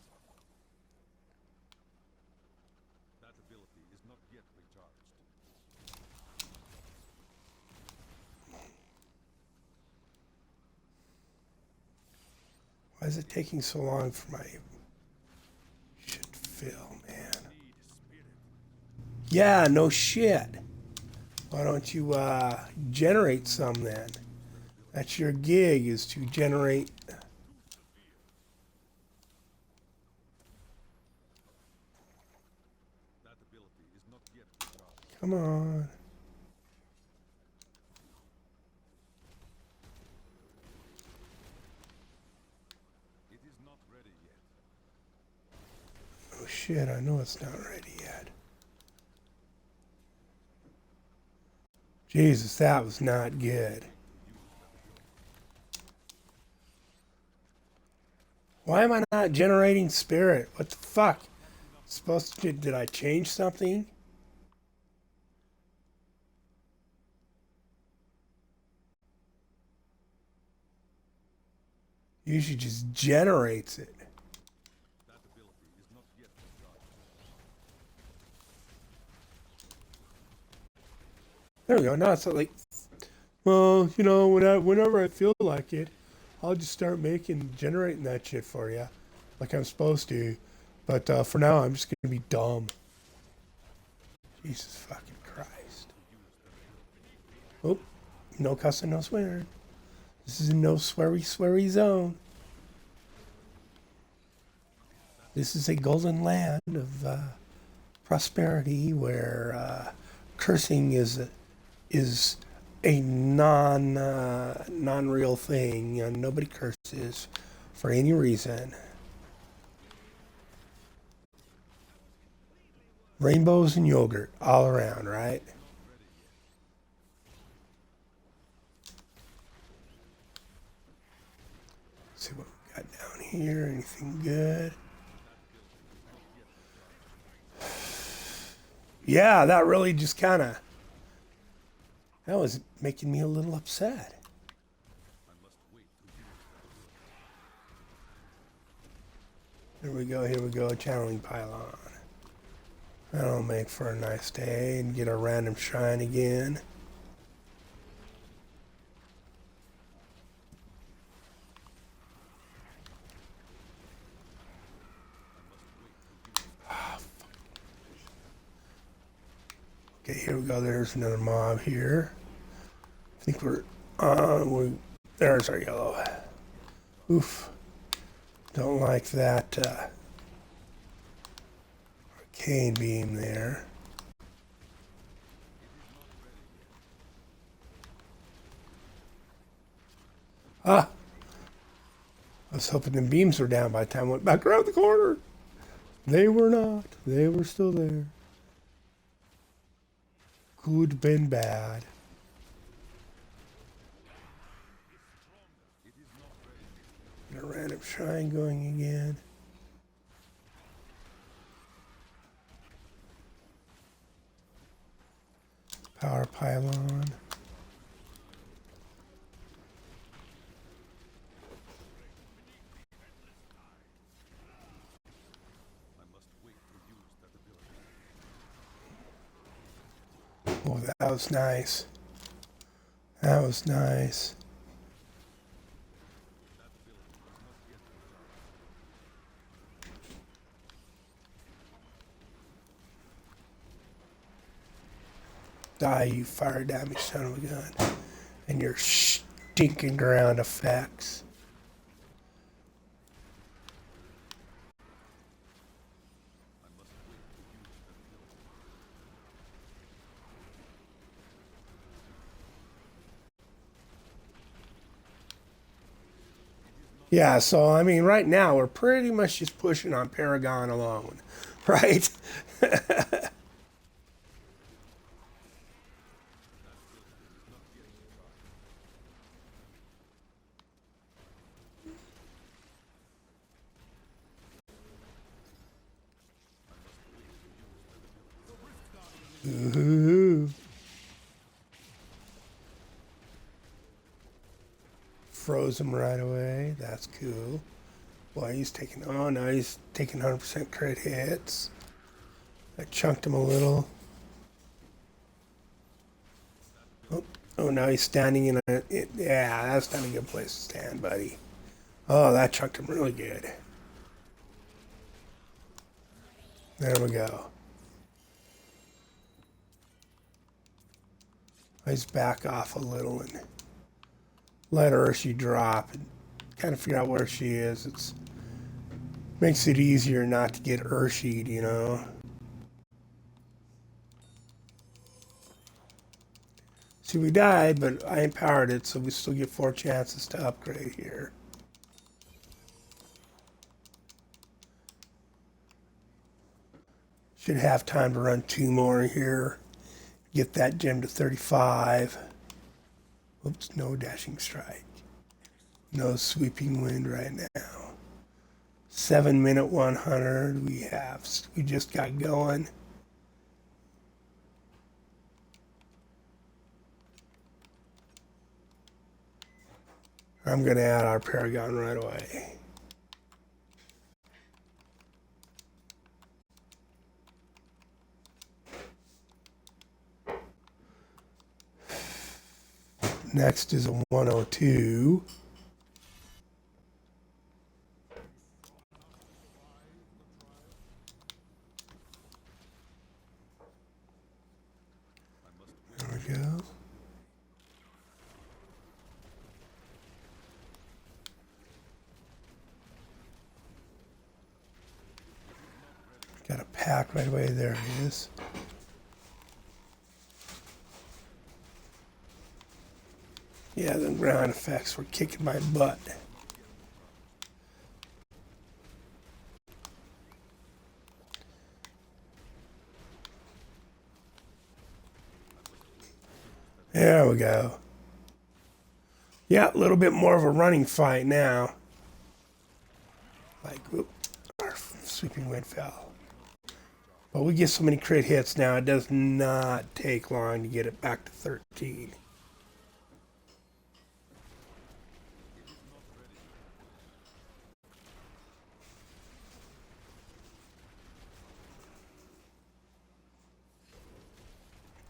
That ability is not yet recharged. Why is it taking so long for my shit to fill, man? Need spirit. Yeah, no shit. Why don't you generate some then? That's your gig, is to generate. That ability is not yet recharged. Come on. It is not ready yet. Oh shit, I know it's not ready yet. Jesus, that was not good. Why am I not generating spirit? What the fuck? Supposed to, did I change something? Usually just generates it. That ability is not yet recharged. There we go. Now it's like, well, you know, whenever I feel like it, I'll just start generating that shit for you, like I'm supposed to. But for now, I'm just gonna be dumb. Jesus fucking Christ. Oh, no cussing, no swearing. This is a no sweary zone. This is a golden land of prosperity where cursing is a non-real thing. You know, nobody curses for any reason. Rainbows and yogurt all around, right? Let's see what we got down here. Anything good? Yeah, that really just kind of, that was making me a little upset. I must wait to use that ability. Here we go, channeling pylon. That'll make for a nice day and get a random shrine again. Okay, here we go. There's another mob here. I think there's our yellow. Oof. Don't like that arcane beam there. Ah! I was hoping the beams were down by the time I went back around the corner. They were not. They were still there. Good been bad. Get a random shrine going again. Power pylon. I must wait to use that ability. Oh, that was nice. That was nice. Die, you fire damage son of a gun. And your stinking ground effects. Yeah, so I mean, right now we're pretty much just pushing on Paragon alone, right? Ooh. Froze him right away. That's cool. Boy, he's taking. Oh no, he's taking 100% crit hits. I chunked him a little. Oh, oh, now he's standing in a. Yeah, that's not a good place to stand, buddy. Oh, that chunked him really good. There we go. Let's back off a little and let Urshi drop and kind of figure out where she is. It's makes it easier not to get Urshi'd, you know. See, we died, but I empowered it, so we still get 4 chances to upgrade here. Should have time to run 2 more here. Get that gem to 35. Oops, no dashing strike. No sweeping wind right now. 7-minute 100 we just got going. I'm gonna add our Paragon right away. Next is a 102. There we go. Got a pack right away. There it is. Yeah, the ground effects were kicking my butt. There we go. Yeah, a little bit more of a running fight now. Like, whoop, our sweeping wind fell. But we get so many crit hits now, it does not take long to get it back to 13.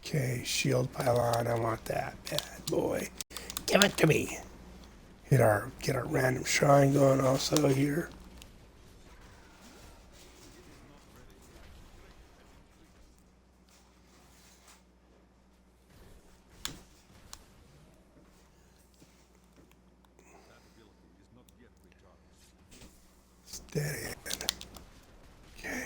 Okay, shield pylon, I want that bad boy. Give it to me. Get our random shrine going also here. Steady. Okay.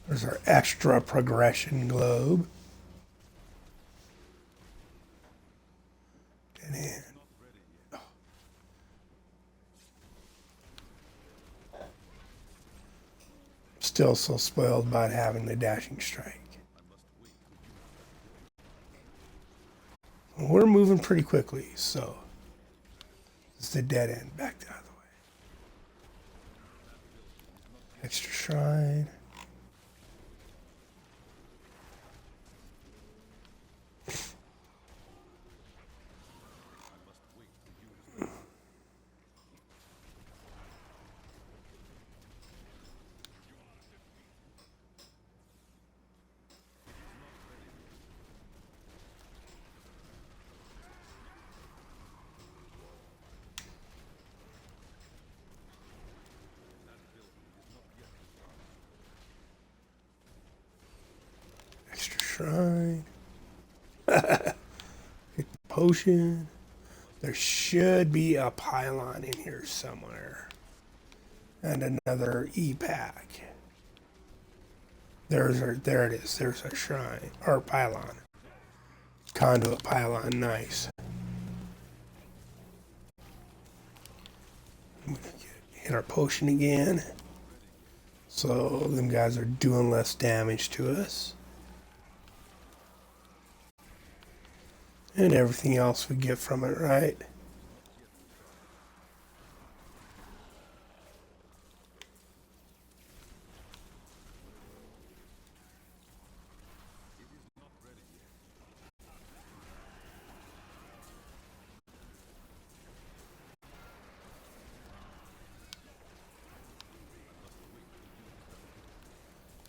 There's our extra progression globe. And in. Still so spoiled about having the dashing strike. We're moving pretty quickly, so it's a dead end. Back out of the way. Extra shrine. Extra shrine. Potion. There should be a pylon in here somewhere. And another E-pack. There it is. There's a shrine. Or pylon. Conduit pylon. Nice. Hit our potion again. So them guys are doing less damage to us. And everything else we get from it, right?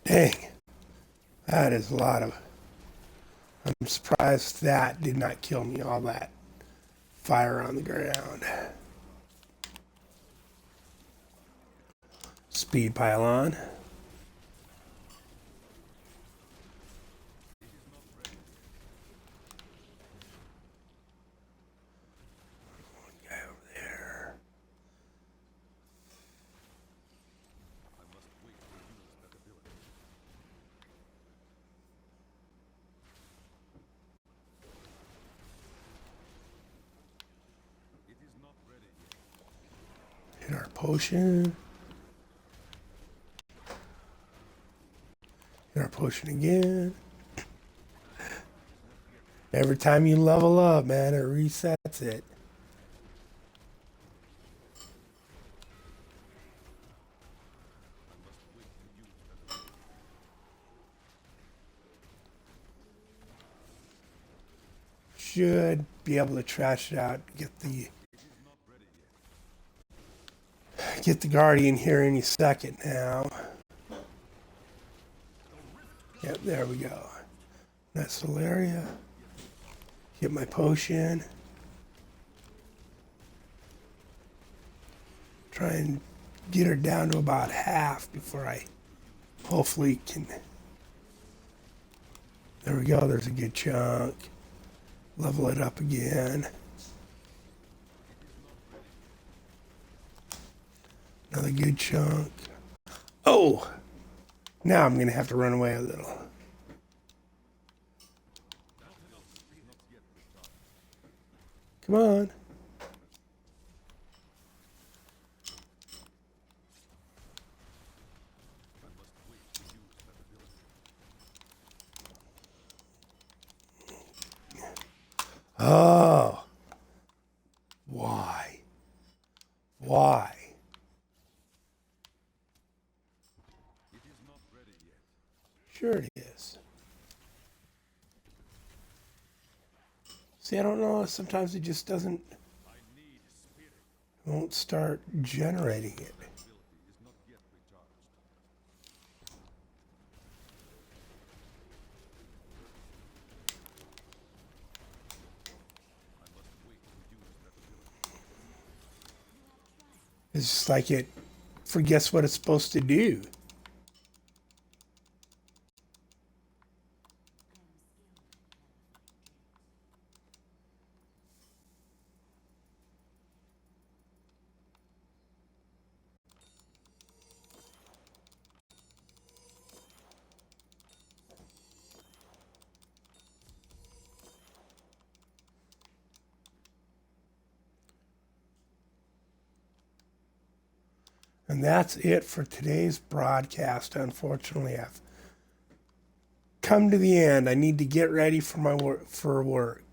Dang. That is a lot of... I'm surprised that did not kill me, all that fire on the ground. Speed pylon. One guy over there. Hit our potion. Hit our potion again. Every time you level up, man, it resets it. Should be able to trash it out, get the Guardian here any second now. Yep, there we go. That's the area. Get my potion. Try and get her down to about half before I hopefully can. There we go, there's a good chunk. Level it up again. Another good chunk. Oh! Now I'm going to have to run away a little. Come on. Oh. Why? Why? Sure it is. See, I don't know. Sometimes it just won't start generating it. It's just like it forgets what it's supposed to do. And that's it for today's broadcast. Unfortunately, I've come to the end. I need to get ready for my work.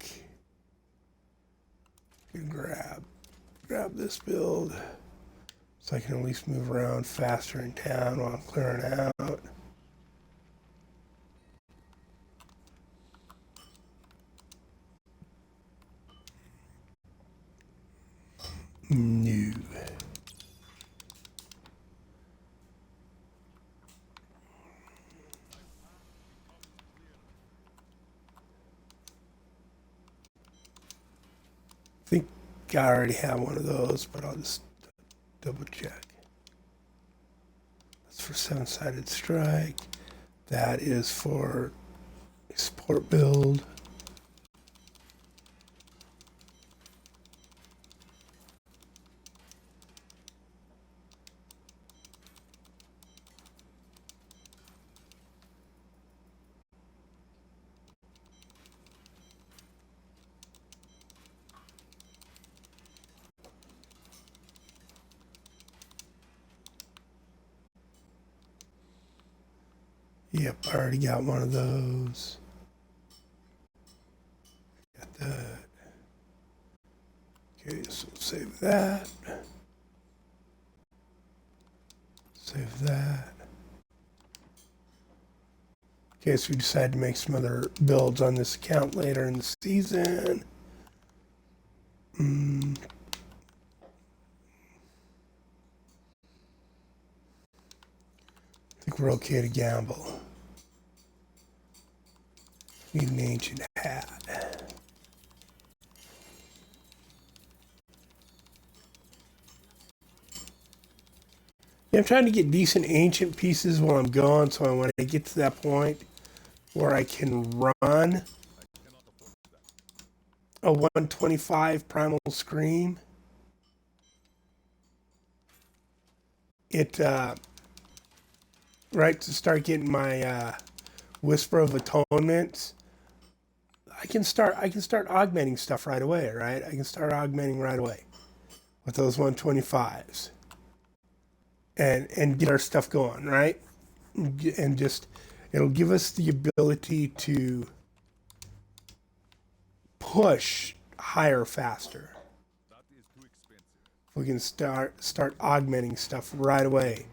can grab this build so I can at least move around faster in town while I'm clearing out. No. I think I already have one of those, but I'll just double check. That's for seven-sided strike. That is for support build. Yep, I already got one of those. Got that. Okay, so save that. Save that. Okay, so we decided to make some other builds on this account later in the season. I think we're okay to gamble. Need an ancient hat. Yeah, I'm trying to get decent ancient pieces while I'm gone, so when I get to that point where I can run a 125 Primal Scream, right, to start getting my Whisper of Atonements, I can start augmenting stuff right away, right? I can start augmenting right away with those 125s and get our stuff going, right? And just it'll give us the ability to push higher faster. That is too expensive. We can start augmenting stuff right away.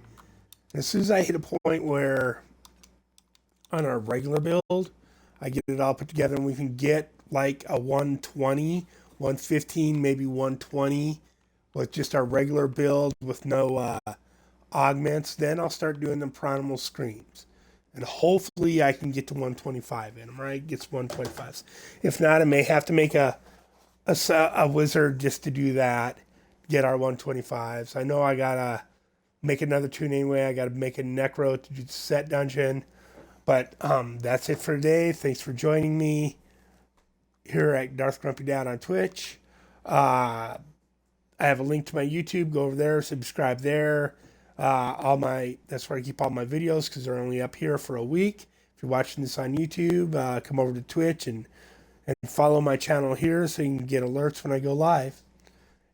And as soon as I hit a point where on our regular build, I get it all put together and we can get like a 120, 115, maybe 120 with just our regular build with no augments, then I'll start doing the primal screams. And hopefully I can get to 125 in them, right? Gets 125s. If not, I may have to make a wizard just to do that, get our 125s. I know I gotta make another tune anyway. I gotta make a necro to do the set dungeon. But that's it for today. Thanks for joining me here at Darth Grumpy Dad on Twitch. I have a link to my YouTube. Go over there, subscribe there. That's where I keep all my videos because they're only up here for a week. If you're watching this on YouTube, come over to Twitch and follow my channel here so you can get alerts when I go live.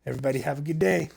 Everybody have a good day.